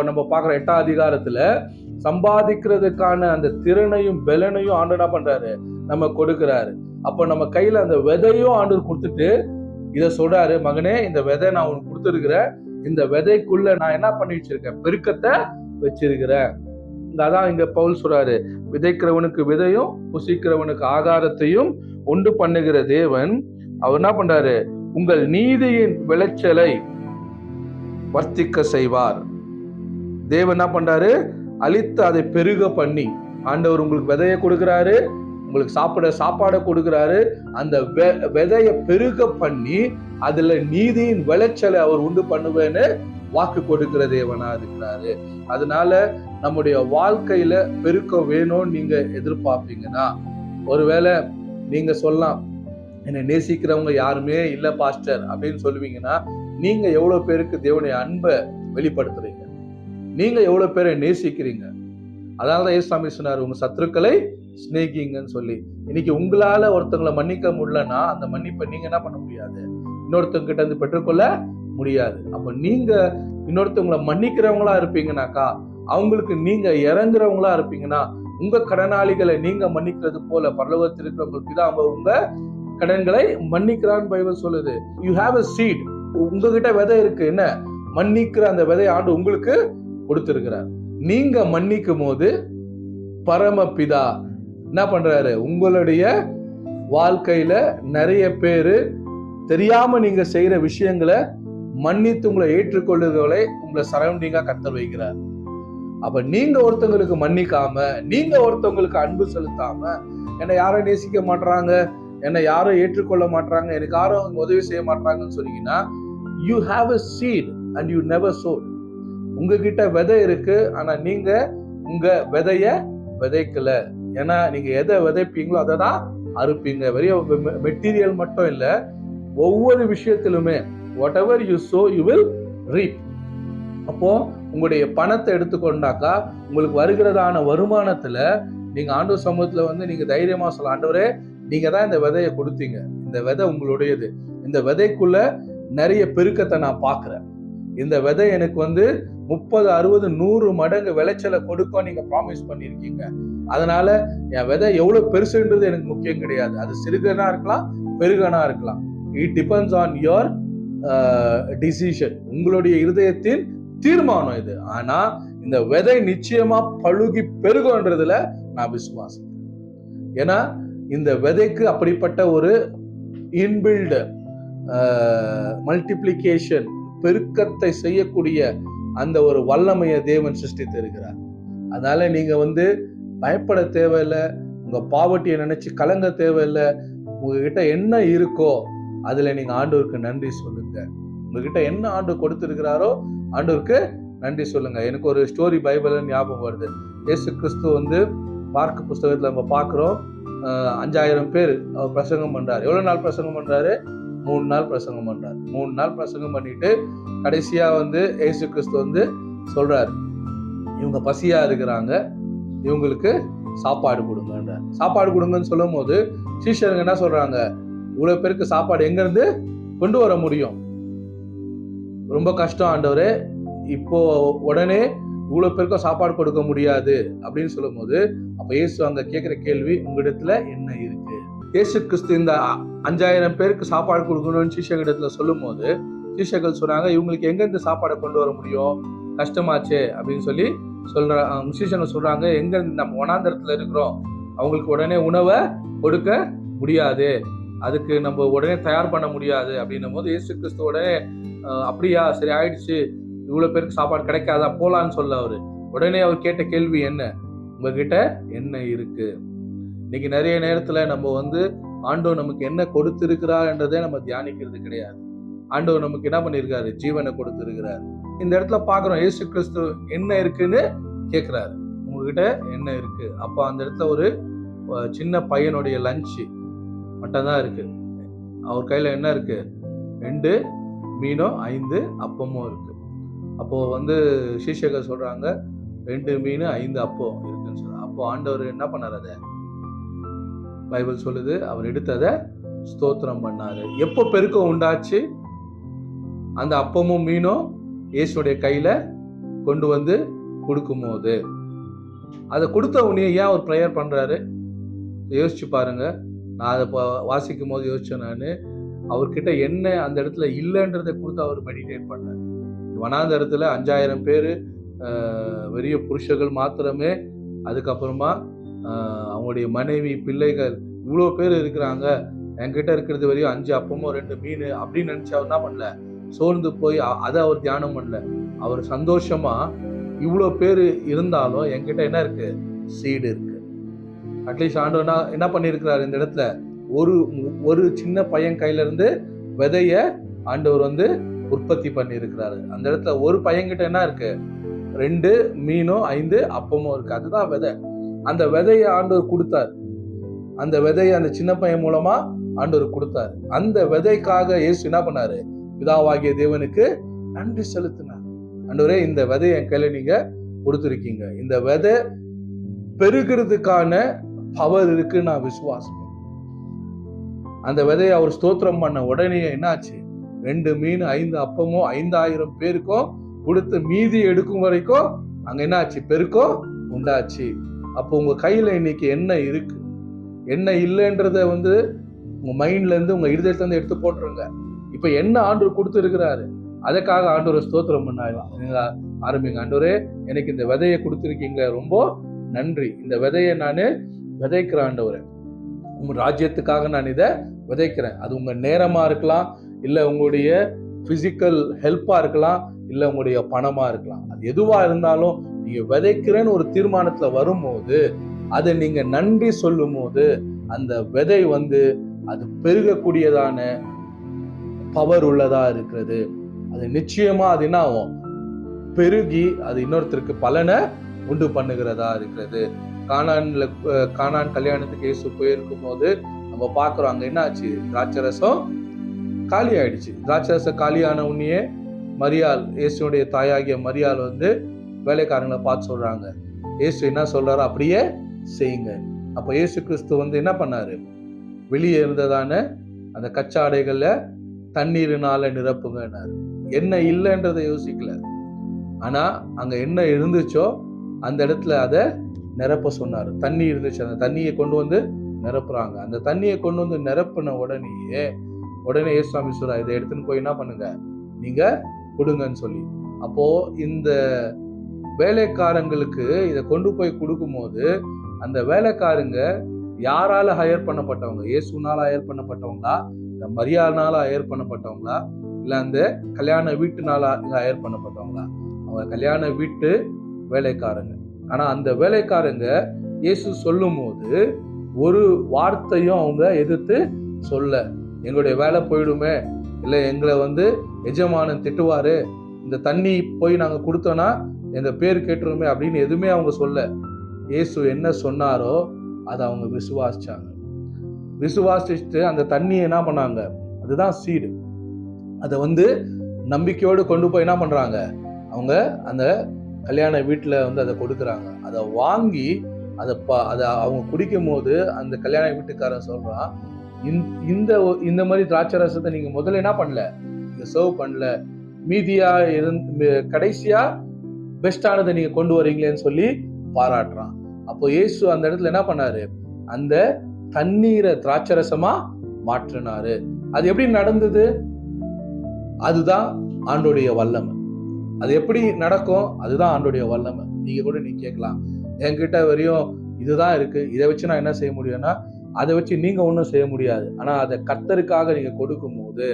Speaker 1: நம்ம பார்க்குற 8ஆம் அதிகாரத்துல சம்பாதிக்கிறதுக்கான அந்த திறனையும் பலனையும் ஆண்டவர் என்ன பண்றாரு? நம்ம கொடுக்கிறாரு. அப்ப நம்ம கையில அந்த விதையும் ஆண்டவர் கொடுத்துட்டு இத சொல்றாரு, மகனே இந்த விதை நான் உனக்கு கொடுத்துருக்கிறேன், இந்த விதைக்குள்ள நான் என்ன பண்ணி வச்சிருக்கேன்? பெருக்கத்தை வச்சிருக்கிறேன். அதான் இங்க பவுல் சொல்றாரு, விதைக்கிறவனுக்கு விதையும் புசிக்கிறவனுக்கு ஆகாரத்தையும் உண்டு பண்ணுகிற தேவன் அவர் என்ன பண்றாரு? உங்கள் நீதியின் விளைச்சலை வர்த்திக்க செய்வார். தேவன் என்ன பண்றாரு? அழித்து அதை பெருக பண்ணி, ஆண்டவர் உங்களுக்கு விதையை கொடுக்கிறாரு, உங்களுக்கு சாப்பாடை கொடுக்கிறாரு. அந்த விதையை பெருக பண்ணி அதுல நீதியின் விளைச்சலை அவர் உண்டு பண்ணுவேன்னு வாக்கு கொடுக்கிற தேவனா இருக்கிறாரு. அதனால நம்முடைய வாழ்க்கையில பெருக்கம் வேணும்னு நீங்க எதிர்பார்ப்பீங்கன்னா, ஒருவேளை நீங்க சொல்லலாம், என்னை நேசிக்கிறவங்க யாருமே இல்ல பாஸ்டர் அப்படின்னு சொல்லுவீங்கன்னா, நீங்க எவ்வளவு பேருக்கு தேவனுடைய அன்பை வெளிப்படுத்துறீங்க? நீங்க எவ்வளவு பேரை நேசிக்கிறீங்க? அதனாலதான் ஏசாமி சொன்னார், உங்க சத்துருக்களை சிநேகிங்கன்னு சொல்லி. இன்னைக்கு உங்களால ஒருத்தவங்களை மன்னிக்க முடியலன்னா அந்த மன்னிப்பை நீங்க என்ன பண்ண முடியாது? இன்னொருத்தவங்க கிட்ட இருந்து பெற்றுக்கொள்ள முடியாது. அப்ப நீங்க இன்னொருத்தவங்களை மன்னிக்கிறவங்களா இருப்பீங்கன்னாக்கா, அவங்களுக்கு நீங்க இறங்குறவங்களா இருப்பீங்கன்னா, உங்க கடனாளிகளை நீங்க மன்னிக்கிறது போல பரலோகத்தில் இருக்கிறவங்களுக்கு தான் அவங்க உங்க கடன்களை மன்னிக்கிறான்னு பைபிள் சொல்லுது. You have a seed. உங்ககிட்ட விதை இருக்கு. என்ன? மன்னிக்கிற அந்த விதை ஆண்டு உங்களுக்கு கொடுத்திருக்கிறார். நீங்க மன்னிக்கும் போது பரமபிதா என்ன பண்றாரு? உங்களுடைய வாழ்க்கையில நிறைய பேரு தெரியாம நீங்க செய்யற விஷயங்களை மன்னித்து உங்களை ஏற்றுக்கொள்ளுகளை உங்களை சரௌண்டிங்கா கர்த்தர் வைக்கிறார். அப்ப நீங்க ஒருத்தவங்களுக்கு மன்னிக்காம, நீங்க ஒருத்தவங்களுக்கு அன்பு செலுத்தாம, என்னை யாரும் நேசிக்க மாட்டாங்க, என்னை யாரும் ஏற்றுக்கொள்ள மாட்டாங்க, எனக்கு யாரும் உதவி செய்ய மாட்டாங்கன்னு சொன்னீங்கன்னா, you have a seed and you never sowed. உங்ககிட்ட விதை இருக்கு, ஆனா நீங்க உங்க விதைய விதைக்கல. ஏன்னா நீங்க எதை விதைப்பீங்களோ அதை தான் அறுப்பீங்க. வெறும் மெட்டீரியல் மட்டும் இல்ல, ஒவ்வொரு விஷயத்திலுமே whatever you sow you will reap. அப்போ உங்களுடைய பணத்தை எடுத்துக்கொண்டாக்கா, உங்களுக்கு வருகிறதான வருமானத்துல நீங்க ஆண்டவர் சமூகத்துல நீங்க தைரியமா சொல்ல, ஆண்டவரே நீங்க தான் இந்த விதையை கொடுத்தீங்க, இந்த விதை உங்களுடையது, இந்த விதைக்குள்ள நிறைய பெருக்கத்தை நான் பாக்குறேன், இந்த விதை எனக்கு 30, 60, 100 மடங்கு விளைச்சலை கொடுக்கும் நீங்க ப்ராமிஸ் பண்ணிருக்கீங்க. அதனால என் விதை எவ்வளவு பெருசுன்றது எனக்கு முக்கியம் கிடையாது. அது சிறுகனா இருக்கலாம், பெருகனா இருக்கலாம். It depends on your decision. உங்களுடைய இருதயத்தின் தீர்மானம் இது. ஆனா இந்த விதை நிச்சயமா பழுகி பெருகுன்றதுல நான் விசுவாசிக்கிறேன். ஏன்னா இந்த விதைக்கு அப்படிப்பட்ட ஒரு இன்பில்ட் மல்டிப்ளிகேஷன், பெருக்கத்தை செய்யக்கூடிய அந்த ஒரு வல்லமையை தேவன் சிருஷ்டித்து இருக்கிறார். அதனால நீங்க பயப்பட தேவையில்லை, உங்க பாவர்ட்டியை நினைச்சு கலங்க தேவையில்லை. உங்ககிட்ட என்ன இருக்கோ அதுல நீங்க ஆண்டவருக்கு நன்றி சொல்லுங்க. உங்ககிட்ட என்ன ஆண்டு கொடுத்திருக்கிறாரோ ஆண்டவருக்கு நன்றி சொல்லுங்க. எனக்கு ஒரு ஸ்டோரி பைபிள் ஞாபகம் வருது. இயேசு கிறிஸ்து மார்க் புஸ்தகத்துல நம்ம பாக்குறோம், 5000 பேர் அவர் பிரசங்கம் பண்றாரு. எவ்வளவு நாள் பிரசங்கம் பண்றாரு? 3 நாள் பிரசங்கம் பண்றாரு. 3 நாள் பிரசங்கம் பண்ணிட்டு கடைசியா இயேசு கிறிஸ்து சொல்றாரு, இவங்க பசியா இருக்கிறாங்க, இவங்களுக்கு சாப்பாடு கொடுங்கன்றார். சாப்பாடு கொடுங்கன்னு சொல்லும் போது சீஷருங்க என்ன சொல்றாங்க? இவ்வளவு பேருக்கு சாப்பாடு எங்க இருந்து கொண்டு வர முடியும்? ரொம்ப கஷ்டம் ஆண்டவரே, இப்போ உடனே இவ்வளவு பேருக்கும் சாப்பாடு கொடுக்க முடியாது அப்படின்னு சொல்லும் போது, அப்ப இயேசு அங்க கேட்கிற கேள்வி, உங்களிடத்துல என்ன இருக்கு? இயேசு கிறிஸ்து இந்த 5000 பேருக்கு சாப்பாடு கொடுக்கணும்னு சீஷர்களிடத்துல சொல்லும் போது சீஷர்கள் சொன்னாங்க, இவங்களுக்கு எங்க இருந்து சாப்பாடை கொண்டு வர முடியும்? கஷ்டமாச்சே அப்படின்னு சொல்லி சீஷர்கள் சொல்றாங்க, எங்க நம்ம வனாந்தரத்துல இருக்கிறோம், அவங்களுக்கு உடனே உணவை கொடுக்க முடியாது, அதுக்கு நம்ம உடனே தயார் பண்ண முடியாது அப்படின்னும் போது இயேசு கிறிஸ்து உடனே அப்படியா, சரி ஆயிடுச்சு, இவ்வளவு பேருக்கு சாப்பாடு கிடைக்காதா, போலான்னு சொல்ல அவரு. உடனே அவர் கேட்ட கேள்வி என்ன? உங்ககிட்ட என்ன இருக்கு? இன்னைக்கு நிறைய நேரத்துல நம்ம ஆண்டவர் நமக்கு என்ன கொடுத்திருக்கிறார்ன்றதே நம்ம தியானிக்கிறது கிடையாது. ஆண்டவர் நமக்கு என்ன பண்ணிருக்காரு? ஜீவனை கொடுத்திருக்கிறாரு. இந்த இடத்துல பாக்குறோம், இயேசு கிறிஸ்து என்ன இருக்குன்னு கேட்கிறாரு, உங்ககிட்ட என்ன இருக்கு? அப்ப அந்த இடத்துல ஒரு சின்ன பையனுடைய லஞ்ச் மட்டும் தான் இருக்கு. அவர் கையில என்ன இருக்கு? 2 மீனும் 5 அப்பமும் இருக்கு. அப்போ சீஷர்கள் சொல்றாங்க 2 மீன் 5 அப்பம் இருக்குன்னு சொல்றாங்க. அப்போ ஆண்டவர் என்ன பண்ணார்? அதை பைபிள் சொல்லுது, அவர் எடுத்ததை ஸ்தோத்திரம் பண்ணாரு. எப்போ பெருக்கம் உண்டாச்சு? அந்த அப்பமும் மீனும் இயேசுடைய கையில கொண்டு கொடுக்கும் போது. அதை கொடுத்த உடனே ஏன் அவர் ப்ரேயர் பண்றாரு? யோசிச்சு பாருங்க. நான் அதை வாசிக்கும் போது யோசிச்சேன். நான் அவர்கிட்ட என்ன அந்த இடத்துல இல்லைன்றதை கொடுத்து அவர் மெடிடேட் பண்ணார். வனாந்தரத்துல 5000 பேர் பெரிய புருஷர்கள் மாத்திரமே, அதுக்கப்புறமா அவங்களுடைய மனைவி பிள்ளைகள் இவ்வளோ பேர் இருக்கிறாங்க, என்கிட்ட இருக்கிறது வரையும் 5 அப்பமோ 2 மீன் அப்படின்னு நினைச்சு அவர் என்ன பண்ணல, சோர்ந்து போய் அதை அவர் தியானம் பண்ணல. அவர் சந்தோஷமா இவ்வளோ பேர் இருந்தாலும் என்கிட்ட என்ன இருக்கு? சீடு இருக்கு. அட்லீஸ்ட் ஆண்டவர் என்ன பண்ணியிருக்கிறார் இந்த இடத்துல? ஒரு சின்ன பையன் கையில இருந்து விதைய ஆண்டவர் உற்பத்தி பண்ணி இருக்கிறாரு. அந்த இடத்துல ஒரு பையன்கிட்ட என்ன இருக்கு? 2 மீனும் 5 அப்பமும் இருக்கு. அதுதான் விதை. அந்த விதையை ஆண்டவர் கொடுத்தார். அந்த விதையை அந்த சின்ன பையன் மூலமா ஆண்டவர் கொடுத்தாரு. அந்த விதைக்காக இயேசு என்ன பண்ணாரு? பிதாவாகிய தேவனுக்கு நன்றி செலுத்தினார். ஆண்டவரே, இந்த விதையை என் கையில நீங்க கொடுத்துருக்கீங்க. இந்த விதை பெருகிறதுக்கான பவர் இருக்கு நான் விசுவாசம். அந்த விதையை அவர் ஸ்தோத்திரம் பண்ண உடனே என்னாச்சு? 2 மீன் 5 அப்பமும் 5000 பேருக்கும் கொடுத்து மீதி எடுக்கும் வரைக்கும் அங்க என்ன ஆச்சு? பெருக்கம் உண்டாச்சு. அப்போ உங்க கையில இன்னைக்கு என்ன இருக்கு, என்ன இல்லைன்றத உங்க மைண்ட்ல இருந்து, உங்க இருதயத்துல இருந்து எடுத்து போட்டுருங்க. இப்ப என்ன ஆண்டவர் கொடுத்து இருக்கிறாரு, அதுக்காக ஆண்டவர் ஸ்தோத்திரம் பண்ண ஆரம்பிங்க. ஆண்டவரே, எனக்கு இந்த விதையை கொடுத்துருக்கீங்க, ரொம்ப நன்றி. இந்த விதையை நான் விதைக்கிறேன் ஆண்டவரே, உங்க ராஜ்யத்துக்காக நான் இதை விதைக்கிறேன். அது உங்க நேரமா இருக்கலாம், இல்ல உங்களுடைய பிசிக்கல் ஹெல்ப்பா இருக்கலாம், இல்ல உங்களுடைய பணமா இருக்கலாம். அது எதுவா இருந்தாலும் நீங்க விதைக்கிறேன்னு ஒரு தீர்மானத்துல வரும்போது, அதை நீங்க நன்றி சொல்லும் போது அந்த விதை அது பெருகக்கூடியதான பவர் உள்ளதா இருக்கிறது. அது நிச்சயமா அது என்ன ஆகும்? பெருகி அது இன்னொருத்தருக்கு பலனை உண்டு பண்ணுகிறதா இருக்கிறது. கானான் கல்யாணத்துக்கு இயேசு போயிருக்கும் போது நம்ம பாக்குறோம், அங்க என்ன ஆச்சு? திராட்சரசம் காலி ஆயிடுச்சு. திராட்சரசம் காலியான உடனே மரியாள், இயேசுடைய தாயாகிய மரியாள் வேலைக்காரங்களை பார்த்து சொல்றாங்க, இயேசு என்ன சொல்றாரு அப்படியே செய்யுங்க. அப்ப இயேசு கிறிஸ்து என்ன பண்ணாரு? வெளியே இருந்ததான அந்த கச்சாடைகள்ல தண்ணீரினால நிரப்புங்கன்னாரு. என்ன இல்லைன்றதை யோசிக்கல. ஆனா அங்க என்ன இருந்துச்சோ அந்த இடத்துல அதை நிரப்ப சொன்னாரு. தண்ணி இருந்துச்சு, அந்த தண்ணியை கொண்டு நிரப்புறாங்க. அந்த தண்ணியை கொண்டு நிரப்பின உடனே இயேசுவாமி சொல்றா, இதை எடுத்துன்னு போய் என்ன பண்ணுங்க, நீங்க கொடுங்கன்னு சொல்லி. அப்போ இந்த வேலைக்காரங்களுக்கு இதை கொண்டு போய் கொடுக்கும் போது அந்த வேலைக்காரங்க யாரால ஹையர் பண்ணப்பட்டவங்க? இயேசுனால ஹையர் பண்ணப்பட்டவங்களா, இல்ல மரியாதனால ஹையர் பண்ணப்பட்டவங்களா, இல்ல அந்த கல்யாண வீட்டுனால ஹையர் பண்ணப்பட்டவங்களா? அவங்க கல்யாண வீட்டு வேலைக்காரங்க. ஆனா அந்த வேலைக்காரங்க இயேசு சொல்லும் போது ஒரு வார்த்தையும் அவங்க எதிர்த்து சொல்ல, எங்களுடைய வேலை போயிடுமே, இல்ல எங்களை எஜமானன் திட்டுவாரு, இந்த தண்ணி போய் நாங்க கொடுத்தோம்னா எங்க பேர் கேட்டுருமே அப்படின்னு எதுவுமே அவங்க சொல்ல. இயேசு என்ன சொன்னாரோ அதை அவங்க விசுவாசிச்சாங்க. விசுவாசிச்சுட்டு அந்த தண்ணியை என்ன பண்ணாங்க? அதுதான் சீடு. அதை நம்பிக்கையோடு கொண்டு போய் என்ன பண்றாங்க? அவங்க அந்த கல்யாண வீட்டுல அதை கொடுக்குறாங்க. அதை வாங்கி அதை அவங்க குடிக்கும் போது அந்த கல்யாண வீட்டுக்காரன் சொல்றான், இந்த மாதிரி திராட்சை ரசத்தை நீங்க முதல்ல என்ன பண்ணல, நீங்க சர்வ் பண்ணல, மீதியா கடைசியா பெஸ்டானதை நீங்க கொண்டு வரீங்களேன்னு சொல்லி பாராட்டுறான். அப்போ இயேசு அந்த இடத்துல என்ன பண்ணாரு? அந்த தண்ணீரை திராட்சை ரசமா மாற்றினாரு. அது எப்படி நடந்தது? அதுதான் ஆண்டோடைய வல்லமை. அது எப்படி நடக்கும்? அதுதான் ஆண்டோடைய வல்லமை. நீங்க கேட்கலாம், என்கிட்ட வரையும் இதுதான் இருக்கு, இதை வச்சு நான் என்ன செய்ய முடியும்னா, அதை வச்சு நீங்க ஒன்றும் செய்ய முடியாது. ஆனா அதை கர்த்தருக்காக நீங்க கொடுக்கும் போது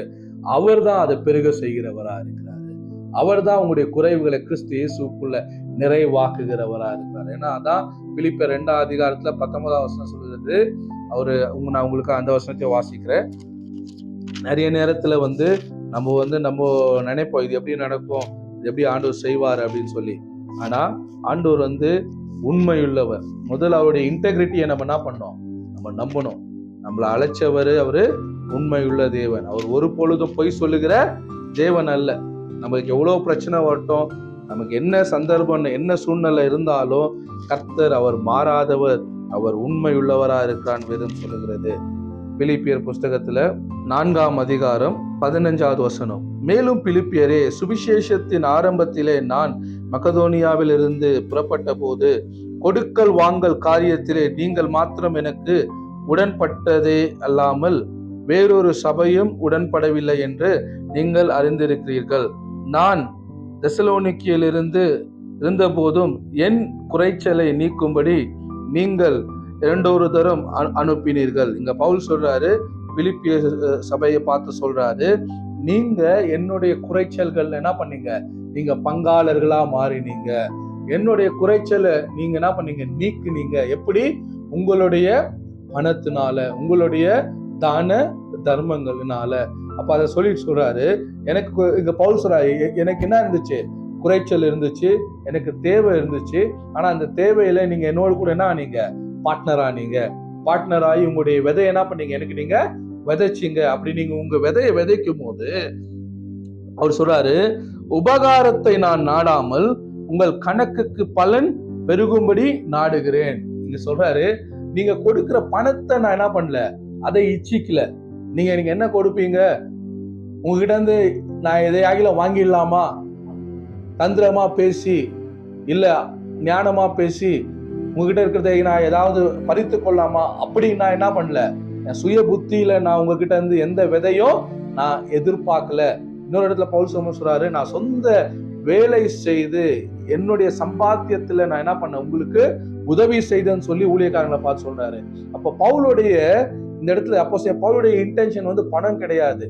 Speaker 1: அவர் தான் அதை பெருக செய்கிறவரா இருக்கிறாரு. அவர் தான் உங்களுடைய குறைவுகளை கிறிஸ்து இயேசுக்குள்ள நிறைவாக்குகிறவரா இருக்கிறார். ஏன்னா அதான் பிலிப்பியர் 2ஆம் அதிகாரத்துல 19ஆம் வசனம் சொல்லுறது. நான் உங்களுக்கு அந்த வசனத்தை வாசிக்கிறேன். நிறைய நேரத்துல நம்ம நினைப்போம், இது எப்படி நடக்கும், இது எப்படி ஆண்டவர் செய்வார் அப்படின்னு சொல்லி. ஆனா ஆண்டவர் உண்மையுள்ளவர். முதல்ல அவருடைய இன்டெகிரிட்டியை நம்ம என்ன பண்ணோம்? நம்ம நம்பணும். நம்மளை அழைச்சவர் அவரு உண்மையுள்ள தேவன். அவர் ஒரு பொழுதும் பொய் சொல்லுகிற தேவன் அல்ல. நமக்கு எவ்வளவு பிரச்சனை வரட்டும், நமக்கு என்ன சந்தர்ப்பம் என்ன சூழ்நிலை இருந்தாலும் கர்த்தர் அவர் மாறாதவர், அவர் உண்மையுள்ளவரா இருக்கிறான் வேதம் சொல்லுகிறது. பிலிப்பியர் புஸ்தகத்துல 4ஆம் அதிகாரம் 15வது வசனம். மேலும் பிலிப்பியரே, சுவிசேஷத்தின் ஆரம்பத்திலே நான் மக்கதோனியாவில் இருந்து புறப்பட்ட போது கொடுக்கல் வாங்கல் காரியத்திலே நீங்கள் மாத்திரம் எனக்கு உடன்பட்டதே அல்லாமல் வேறொரு சபையும் உடன்படவில்லை என்று நீங்கள் அறிந்திருக்கிறீர்கள். நான் தெசலோனிக்கேயில் இருந்த போதும் என் குறைச்சலை நீக்கும்படி நீங்கள் 2 தரம் அனுப்பினீர்கள். இங்க பவுல் சொல்றாரு, பிலிப்பிய சபையை பார்த்து சொல்றாரு, நீங்க என்னுடைய குறைச்சல்கள் என்ன பண்ணீங்க, நீங்க பங்காளர்களா மாறினீங்க. என்னுடைய குறைச்சலை நீங்க என்ன பண்ணீங்க, நீக்குனீங்க. எப்படி? உங்களுடைய பணத்தினால, உங்களுடைய தான தர்மங்கள்னால. அப்ப அதை சொல்றாரு, எனக்கு இங்க பவுல் சொல்றாரு, எனக்கு என்ன இருந்துச்சு, குறைச்சல் இருந்துச்சு, எனக்கு தேவை இருந்துச்சு. ஆனா அந்த தேவையில நீங்க என்னோட கூட என்ன ஆனீங்க, பார்ட்னராகி உங்களுடைய விதையை என்ன பண்ணீங்க, எனக்கு நீங்க விதைச்சிங்க. அப்படி நீங்க உங்க விதையை விதைக்கும் போது அவர் சொல்றாரு, உபகாரத்தை நான் நாடாமல் உங்கள் கணக்குக்கு பலன் பெருகும்படி நாடுகிறேன். நீங்க சொல்றாரு, நீங்க கொடுக்கிற பணத்தை நான் என்ன பண்ணல, அதை இச்சிக்கல. நீங்க என்ன கொடுப்பீங்க, உங்ககிட்ட இருந்து நான் எதையாகில வாங்கிடலாமா, தந்திரமா பேசி இல்ல ஞானமா பேசி உங்ககிட்ட இருக்கிறத நான் ஏதாவது பறித்து கொள்ளலாமா, அப்படி நான் என்ன பண்ணல, என் சுய புத்தியில நான் உங்ககிட்ட இருந்து எந்த விதையும் நான் எதிர்பார்க்கல. இன்னொரு இடத்துல பவுல் சொல்றாரு, நான் சொந்த வேலை செய்து என்னுடைய சம்பாத்தியத்துல நான் என்ன பண்ண உங்களுக்கு உதவி செய்தேன்னு சொல்லி ஊழியக்காரங்களை பார்த்து சொல்றாரு. அப்ப பவுலுடைய இந்த இடத்துல பவுலுடைய இன்டென்ஷன் வந்து பணம் கிடையாது.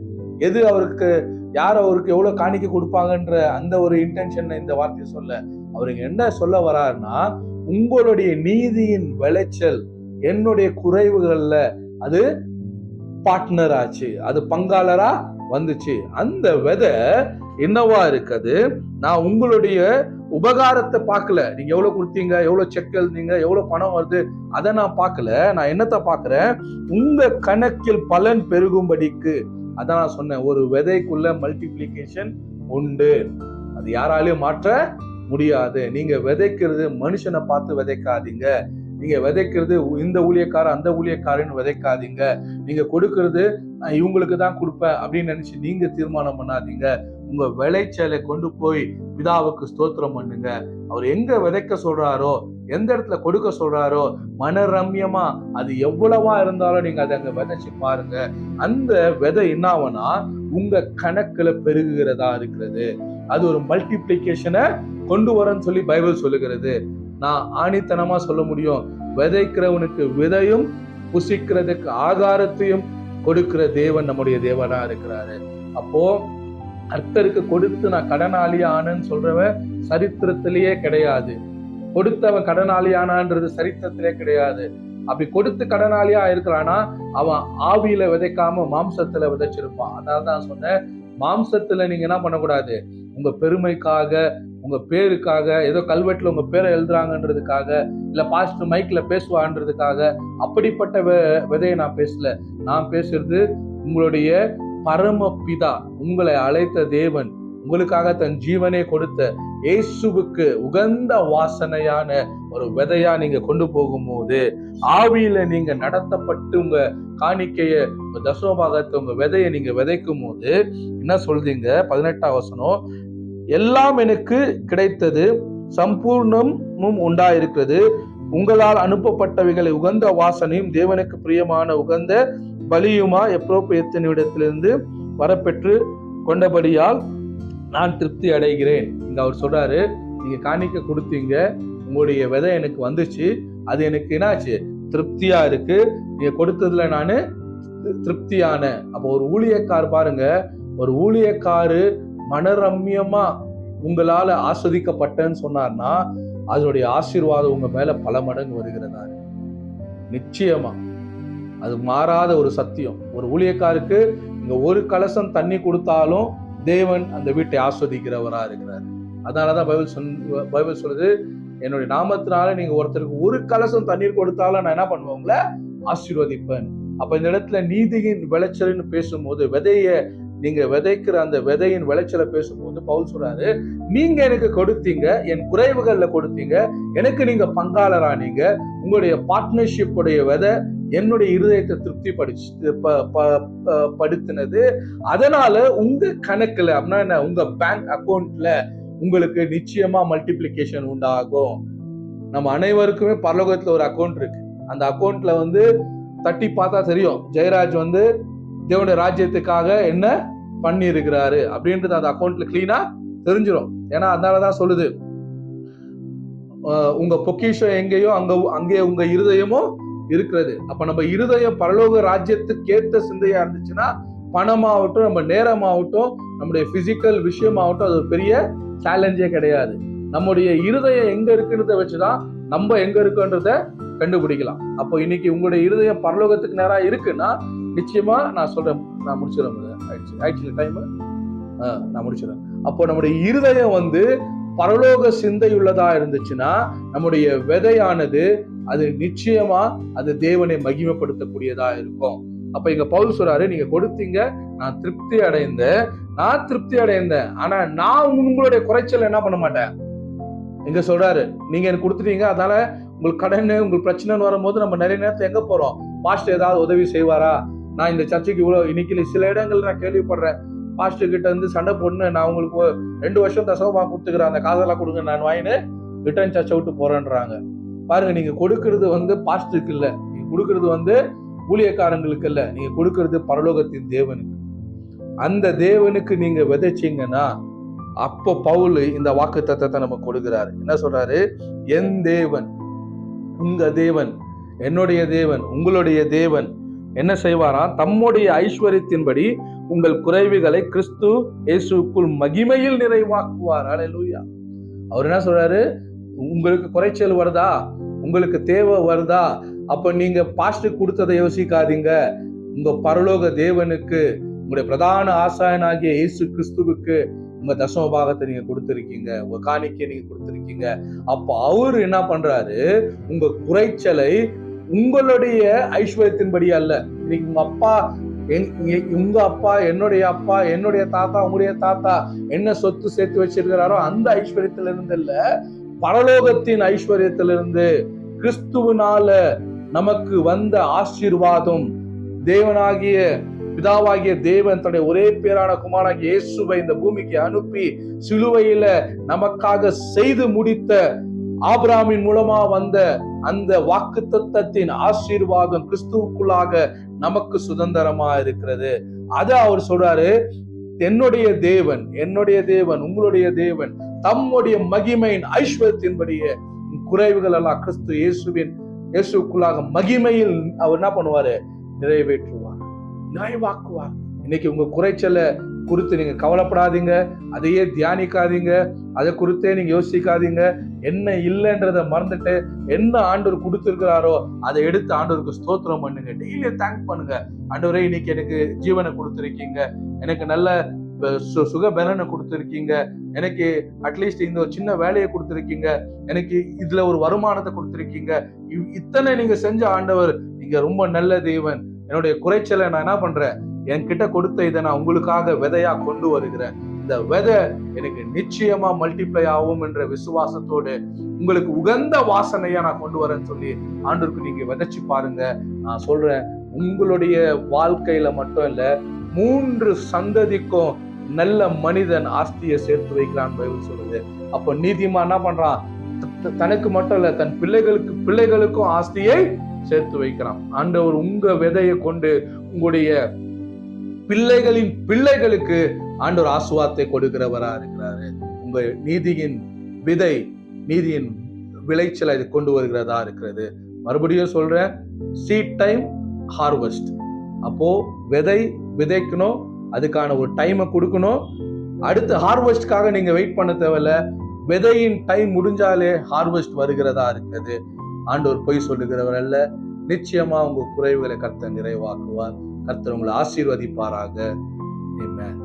Speaker 1: எது அவருக்கு யார் அவருக்கு எவ்வளவு காணிக்க கொடுப்பாங்கன்ற அந்த ஒரு இன்டென்ஷன் இந்த வார்த்தையை சொல்ல. அவருக்கு என்ன சொல்ல வராருன்னா, உங்களுடைய நீதியின் விளைச்சல் என்னுடைய குறைவுகள்ல அது பார்ட்னர் ஆச்சு, அது பங்காளரா வந்துச்சு. அந்த விதை என்னவா இருக்குது, நான் உங்களுடைய உபகாரத்தை பார்க்கல, நீங்க எவ்வளவு கொடுத்தீங்க, எவ்வளவு செக் எழுந்தீங்க, எவ்வளவு பணம் வருது, அதை நான் பார்க்கல. நான் என்னத்தை பார்க்கிறேன், உங்க கணக்கில் பலன் பெருகும்படிக்கு. அதான் நான் சொன்னேன், ஒரு விதைக்குள்ள மல்டிப்ளிகேஷன் உண்டு, அது யாராலையும் மாற்ற முடியாது. நீங்க விதைக்கிறது மனுஷனை பார்த்து விதைக்காதீங்க. நீங்க விதைக்கிறது இந்த ஊழியக்காரன் அந்த ஊழியக்காரன்னு விதைக்காதீங்க. நீங்க கொடுக்கறது நான் இவங்களுக்கு தான் கொடுப்பேன் அப்படின்னு நினைச்சு நீங்க தீர்மானம் பண்ணாதீங்க. உங்க விளைச்சலை கொண்டு போய் பிதாவுக்கு ஸ்தோத்திரம் பண்ணுங்க. அவர் எங்க விதைக்க சொல்றாரோ, எந்த இடத்துல கொடுக்க சொல்றாரோ, மனரம்யமா அது எவ்வளவா இருந்தாலும் நீங்க அதை அங்க விதைச்சு பாருங்க. அந்த விதை என்னாவனா உங்க கணக்குல பெருகுகிறதா இருக்கிறது. அது ஒரு மல்டிப்ளிகேஷனை கொண்டு வரன்னு சொல்லி பைபிள் சொல்லுகிறது. நான் ஆணித்தனமா சொல்ல முடியும், விதைக்கிறவனுக்கு விதையும் புசிக்கிறதுக்கு ஆகாரத்தையும் கொடுக்கிற தேவன் நம்முடைய தேவனா இருக்கிறாரு. அப்போ கர்த்தருக்கு கொடுத்து நான் கடனாளி ஆனேன்னு சொல்றவன் சரித்திரத்திலேயே கிடையாது. கொடுத்தவன் கடனாளி ஆனான்றது சரித்திரத்திலே கிடையாது. அப்படி கொடுத்து கடனாளியா இருக்கிறானா அவன் ஆவியில விதைக்காம மாம்சத்துல விதைச்சிருப்பான். அதனாலதான் சொன்னேன், மாம்சத்துல நீங்க என்ன பண்ணக்கூடாது, உங்க பெருமைக்காக உங்க பேருக்காக ஏதோ கல்வெட்டுல உங்க பேரை எழுதுறாங்கன்றதுக்காக இல்ல பாஸ்டர் மைக்ல பேசுவான்றதுக்காக அப்படிப்பட்ட விதையை நான் பேசல. நான் பேசுறது உங்களுடைய பரமபிதா, உங்களை அழைத்த தேவன், உங்களுக்காக தன் ஜீவனை கொடுத்த இயேசுவுக்கு உகந்த வாசனையான ஒரு விதையா நீங்க கொண்டு போகும்போது, ஆவியில நீங்க நடத்தப்பட்டு உங்க காணிக்கைய உங்க தசமபாகத்தை உங்க விதையை நீங்க விதைக்கும் போது என்ன சொல்றீங்க, 18ஆம் வசனம், எல்லாம் எனக்கு கிடைத்தது, சம்பூர்ணமும் உண்டாயிருக்கிறது, உங்களால் அனுப்பப்பட்டவைகளை உகந்த வாசனையும் தேவனுக்கு பிரியமான உகந்த பலியுமா எப்ரோப்பியத்தினிடத்திலிருந்து வரப்பெற்று கொண்டபடியால் நான் திருப்தி அடைகிறேன். இங்க அவர் சொல்றாரு, நீங்க காணிக்க கொடுத்தீங்க, உங்களுடைய விதை எனக்கு வந்துச்சு, அது எனக்கு என்னாச்சு, திருப்தியா இருக்கு, நீங்க கொடுத்ததுல நானு திருப்தியான. அப்போ ஒரு ஊழியக்கார் பாருங்க, ஒரு ஊழியக்காரு மனரம்யமா உங்களால ஆஸ்வதிக்கப்பட்டேன்னு சொன்னார்னா அதனுடைய ஆசீர்வாதம் உங்க மேல பல மடங்கு வருகிறதா நிச்சயமா. அது மாறாத ஒரு சத்தியம். ஒரு ஊழியக்காருக்கு இங்க ஒரு கலசம் தண்ணி கொடுத்தாலும் தேவன் அந்த வீட்டை ஆஸ்வதிக்கிறவரா இருக்கிறார். அதனாலதான் பைபிள் சொல்லுது, என்னுடைய நாமத்தினால நீங்க ஒருத்தருக்கு ஒரு கலசம் தண்ணீர் கொடுத்தாலும் நான் என்ன பண்ணுவேன், உங்களை ஆசீர்வதிப்பேன். அப்ப இந்த இடத்துல நீதியின் விளைச்சல்னு பேசும்போது விதைய நீங்க விதைக்கிற அந்த விதையின் விளைச்சலை பேசும்போது பவுல் சொல்றாரு, நீங்க எனக்கு கொடுத்தீங்க, என் குறைவுகள்ல கொடுத்தீங்க, எனக்கு நீங்க பங்காளரானீங்க, உங்களுடைய பார்ட்னர்ஷிப் உடைய விதை என்னுடைய இருதயத்தை திருப்தி படுத்தினது. அதனால உங்க கணக்குல அப்படின்னா என்ன, உங்க பேங்க் அக்கௌண்ட்ல உங்களுக்கு நிச்சயமா மல்டிப்ளிகேஷன் உண்டாகும். நம்ம அனைவருக்குமே பரலோகத்துல ஒரு அக்கௌண்ட் இருக்கு. அந்த அக்கௌண்ட்ல தட்டி பார்த்தா தெரியும், ஜெயராஜ் தேவனுடைய ராஜ்யத்துக்காக என்ன பண்ணி இருக்கிறாரு அப்படின்றது அந்த அக்கௌண்ட்ல கிளீனா தெரிஞ்சிடும். ஏன்னா அதனாலதான் சொல்லுது, உங்க பொக்கிஷம் எங்கேயோ அங்கே உங்க இருதயமும் இருக்கிறது. அப்ப நம்ம இருதயம் பரலோக ராஜ்யத்துக்கு ஏற்ற சிந்தையா இருந்துச்சுன்னா, பணமாகட்டும், நம்ம நேரமாகட்டும், நம்முடைய பிசிக்கல் விஷயமாகட்டும், அது ஒரு பெரிய சேலஞ்சே கிடையாது. நம்முடைய இருதயம் எங்க இருக்குன்றத வச்சுதான் நம்ம எங்க இருக்குன்றத கண்டுபிடிக்கலாம். அப்போ இன்னைக்கு உங்களுடைய இருதயம் பரலோகத்துக்கு நேரா இருக்குன்னா, நிச்சயமா நான் சொல்றேன், நான் முடிச்சிடறேன். ஆக்சுவலி டைம் நான் முடிச்சிடறேன். அப்போ நம்முடைய இருதயம் பரலோக சிந்தை உள்ளதா இருந்துச்சுன்னா, நம்முடைய விதையானது அது நிச்சயமா அது தேவனை மகிமைப்படுத்தக்கூடியதா இருக்கும். அப்ப இங்க பவுல் சொல்றாரு, நீங்க கொடுத்தீங்க, நான் திருப்தி அடைந்தேன். ஆனா நான் உங்களுடைய குறைச்சல் என்ன பண்ண மாட்டேன். எங்க சொல்றாரு, நீங்க எனக்கு கொடுத்துட்டீங்க, அதனால உங்களுக்கு கடன், உங்களுக்கு பிரச்சனைன்னு வரும்போது நம்ம நிறைய நேரத்துல எங்க போறோம், பாஸ்டர் ஏதாவது உதவி செய்வாரா, நான் இந்த சர்ச்சைக்கு இவ்வளவு, இன்னைக்கு சில இடங்கள்ல நான் கேள்விப்படுறேன், பாஸ்டர் கிட்ட சண்டை போடணும், நான் உங்களுக்கு 2 வருஷம் தசவமா கொடுத்துக்கிறேன், அந்த காசெல்லாம் கொடுங்க, நான் வாங்கினு ரிட்டர்ன் சர்ச்சை விட்டு போறேன்றாங்க. பாருங்க, நீங்க கொடுக்கறது பாஸ்டருக்கு இல்ல, நீங்க கொடுக்கறது ஊழியக்காரங்களுக்கு இல்ல, நீங்க கொடுக்கறது பரலோகத்தின் தேவனுக்கு. அந்த தேவனுக்கு நீங்க விதைச்சீங்கன்னா, அப்போ பவுல் இந்த வாக்குத்தத்தத்தை நம்ம கொடுக்கிறாரு. என்ன சொல்றாரு, என் தேவன், உங்க தேவன், என்னுடைய தேவன், உங்களுடைய தேவன் என்ன செய்வாரா, தம்முடைய ஐஸ்வர்யத்தின்படி உங்கள் குறைவுகளை கிறிஸ்து இயேசுக்குள் மகிமையில் நிறைவாக்குவார். அல்லேலூயா. அவர் என்ன சொல்றாரு, உங்களுக்கு குறைச்சல் வருதா, உங்களுக்கு தேவை வருதா, அப்ப நீங்க பாஸ்டர் கொடுத்ததை யோசிக்காதீங்க, உங்க பரலோக தேவனுக்கு, உங்களுடைய பிரதான ஆசாயனாகிய இயேசு கிறிஸ்துவுக்கு உங்க தசம பாகத்தை நீங்க கொடுத்திருக்கீங்க, உங்க காணிக்கை நீங்க கொடுத்திருக்கீங்க. அப்ப அவரு என்ன பண்றாரு, உங்க குறைச்சலை உங்களுடைய ஐஸ்வர்யத்தின்படி அல்ல. இன்னைக்கு உங்க அப்பா, என்னுடைய தாத்தா, உங்களுடைய தாத்தா என்ன சொத்து சேர்த்து வச்சிருக்கிறாரோ அந்த ஐஸ்வர்யத்திலிருந்து இல்ல, பரலோகத்தின் ஐஸ்வர்யத்திலிருந்து, கிறிஸ்துவினால நமக்கு வந்த ஆசீர்வாதம், தேவனாகிய பிதாவாகிய தேவன் தன்னுடைய ஒரே பேரான குமாரனாகிய இயேசுவை இந்த பூமிக்கு அனுப்பி சிலுவையில நமக்காக செய்து முடித்த ஆபிரகாமின் மூலமா வந்த அந்த வாக்குத்தத்தத்தின் ஆசீர்வாதம் கிறிஸ்துவுக்குள்ளாக நமக்கு சுதந்திரமா இருக்கிறது. அத அவர் சொல்றாரு, என்னுடைய தேவன், உங்களுடைய தேவன் தம்முடைய மகிமையின் ஐஸ்வர்யத்தின்படியே குறைவுகள் எல்லாம் கிறிஸ்து இயேசுக்குள்ளாக மகிமையில் அவர் என்ன பண்ணுவாரு, நிறைவாக்குவார். இன்னைக்கு உங்க குறைச்சலை குறித்து நீங்க கவலைப்படாதீங்க, அதையே தியானிக்காதீங்க, அதை குறித்தே நீங்க யோசிக்காதீங்க. என்ன இல்லைன்றத மறந்துட்டு என்ன ஆண்டவர் கொடுத்திருக்கிறாரோ அதை எடுத்து ஆண்டவருக்கு ஸ்தோத்திரம் பண்ணுங்க. டெய்லி தேங்க் பண்ணுங்க. ஆண்டவரே, இன்னைக்கு எனக்கு ஜீவனை கொடுத்திருக்கீங்க, எனக்கு நல்ல சுக பலனை கொடுத்திருக்கீங்க, எனக்கு அட்லீஸ்ட் இந்த ஒரு சின்ன வேலையை கொடுத்திருக்கீங்க, எனக்கு இதுல ஒரு வருமானத்தை கொடுத்திருக்கீங்க. இத்தனை நீங்க செஞ்ச ஆண்டவர், நீங்க ரொம்ப நல்ல தேவன். என்னுடைய குறைச்சலை நான் என்ன பண்றேன், என்கிட்ட கொடுத்த இதை நான் உங்களுக்காக விதையா கொண்டு வருகிறேன். இந்த விதை எனக்கு நிச்சயமா மல்டிப்ளை ஆகும் என்ற விசுவாசத்தோடு உங்களுக்கு உகந்த வாசனையா நான் கொண்டு வரேன்னு சொல்லி ஆண்டவருக்கு நீங்க விதைச்சு பாருங்க. நான் சொல்றேன், உங்களுடைய வாழ்க்கையில மட்டும் இல்ல, 3 சந்ததிக்கும் நல்ல மனிதன் ஆஸ்தியை சேர்த்து வைக்கிறான் பைபிள் சொல்லுது. அப்ப நீதிமான் என்ன பண்றான், தனக்கு மட்டும் இல்ல, தன் பிள்ளைகளுக்கும் ஆஸ்தியை சேர்த்து வைக்கிறான். ஆண்டவர் உங்க விதையை கொண்டு உங்களுடைய பிள்ளைகளின் பிள்ளைகளுக்கு ஆண்டவர் ஆசீர்வாதத்தை கொடுக்கிறவரா இருக்கிறாரு. உங்க நீதியின் விதை, நீதியின் விளைச்சலை கொண்டு வருகிறதா இருக்கிறது. மறுபடியும் சொல்றேன், சீட் டைம், ஹார்வெஸ்ட். அப்போ விதைக்கணும், அதுக்கான ஒரு டைமை கொடுக்கணும். அடுத்து ஹார்வெஸ்ட்காக நீங்க வெயிட் பண்ண தேவையில்ல. விதையின் டைம் முடிஞ்சாலே ஹார்வெஸ்ட் வருகிறதா இருக்கிறது. ஆண்டவர் பொய் சொல்லுகிறவர் அல்ல. நிச்சயமா உங்க குறைவுகளை கர்த்தர் நிறைவாக்குவார். கர்த்தர் உங்களை ஆசீர்வதிப்பாராக. ஆமென்.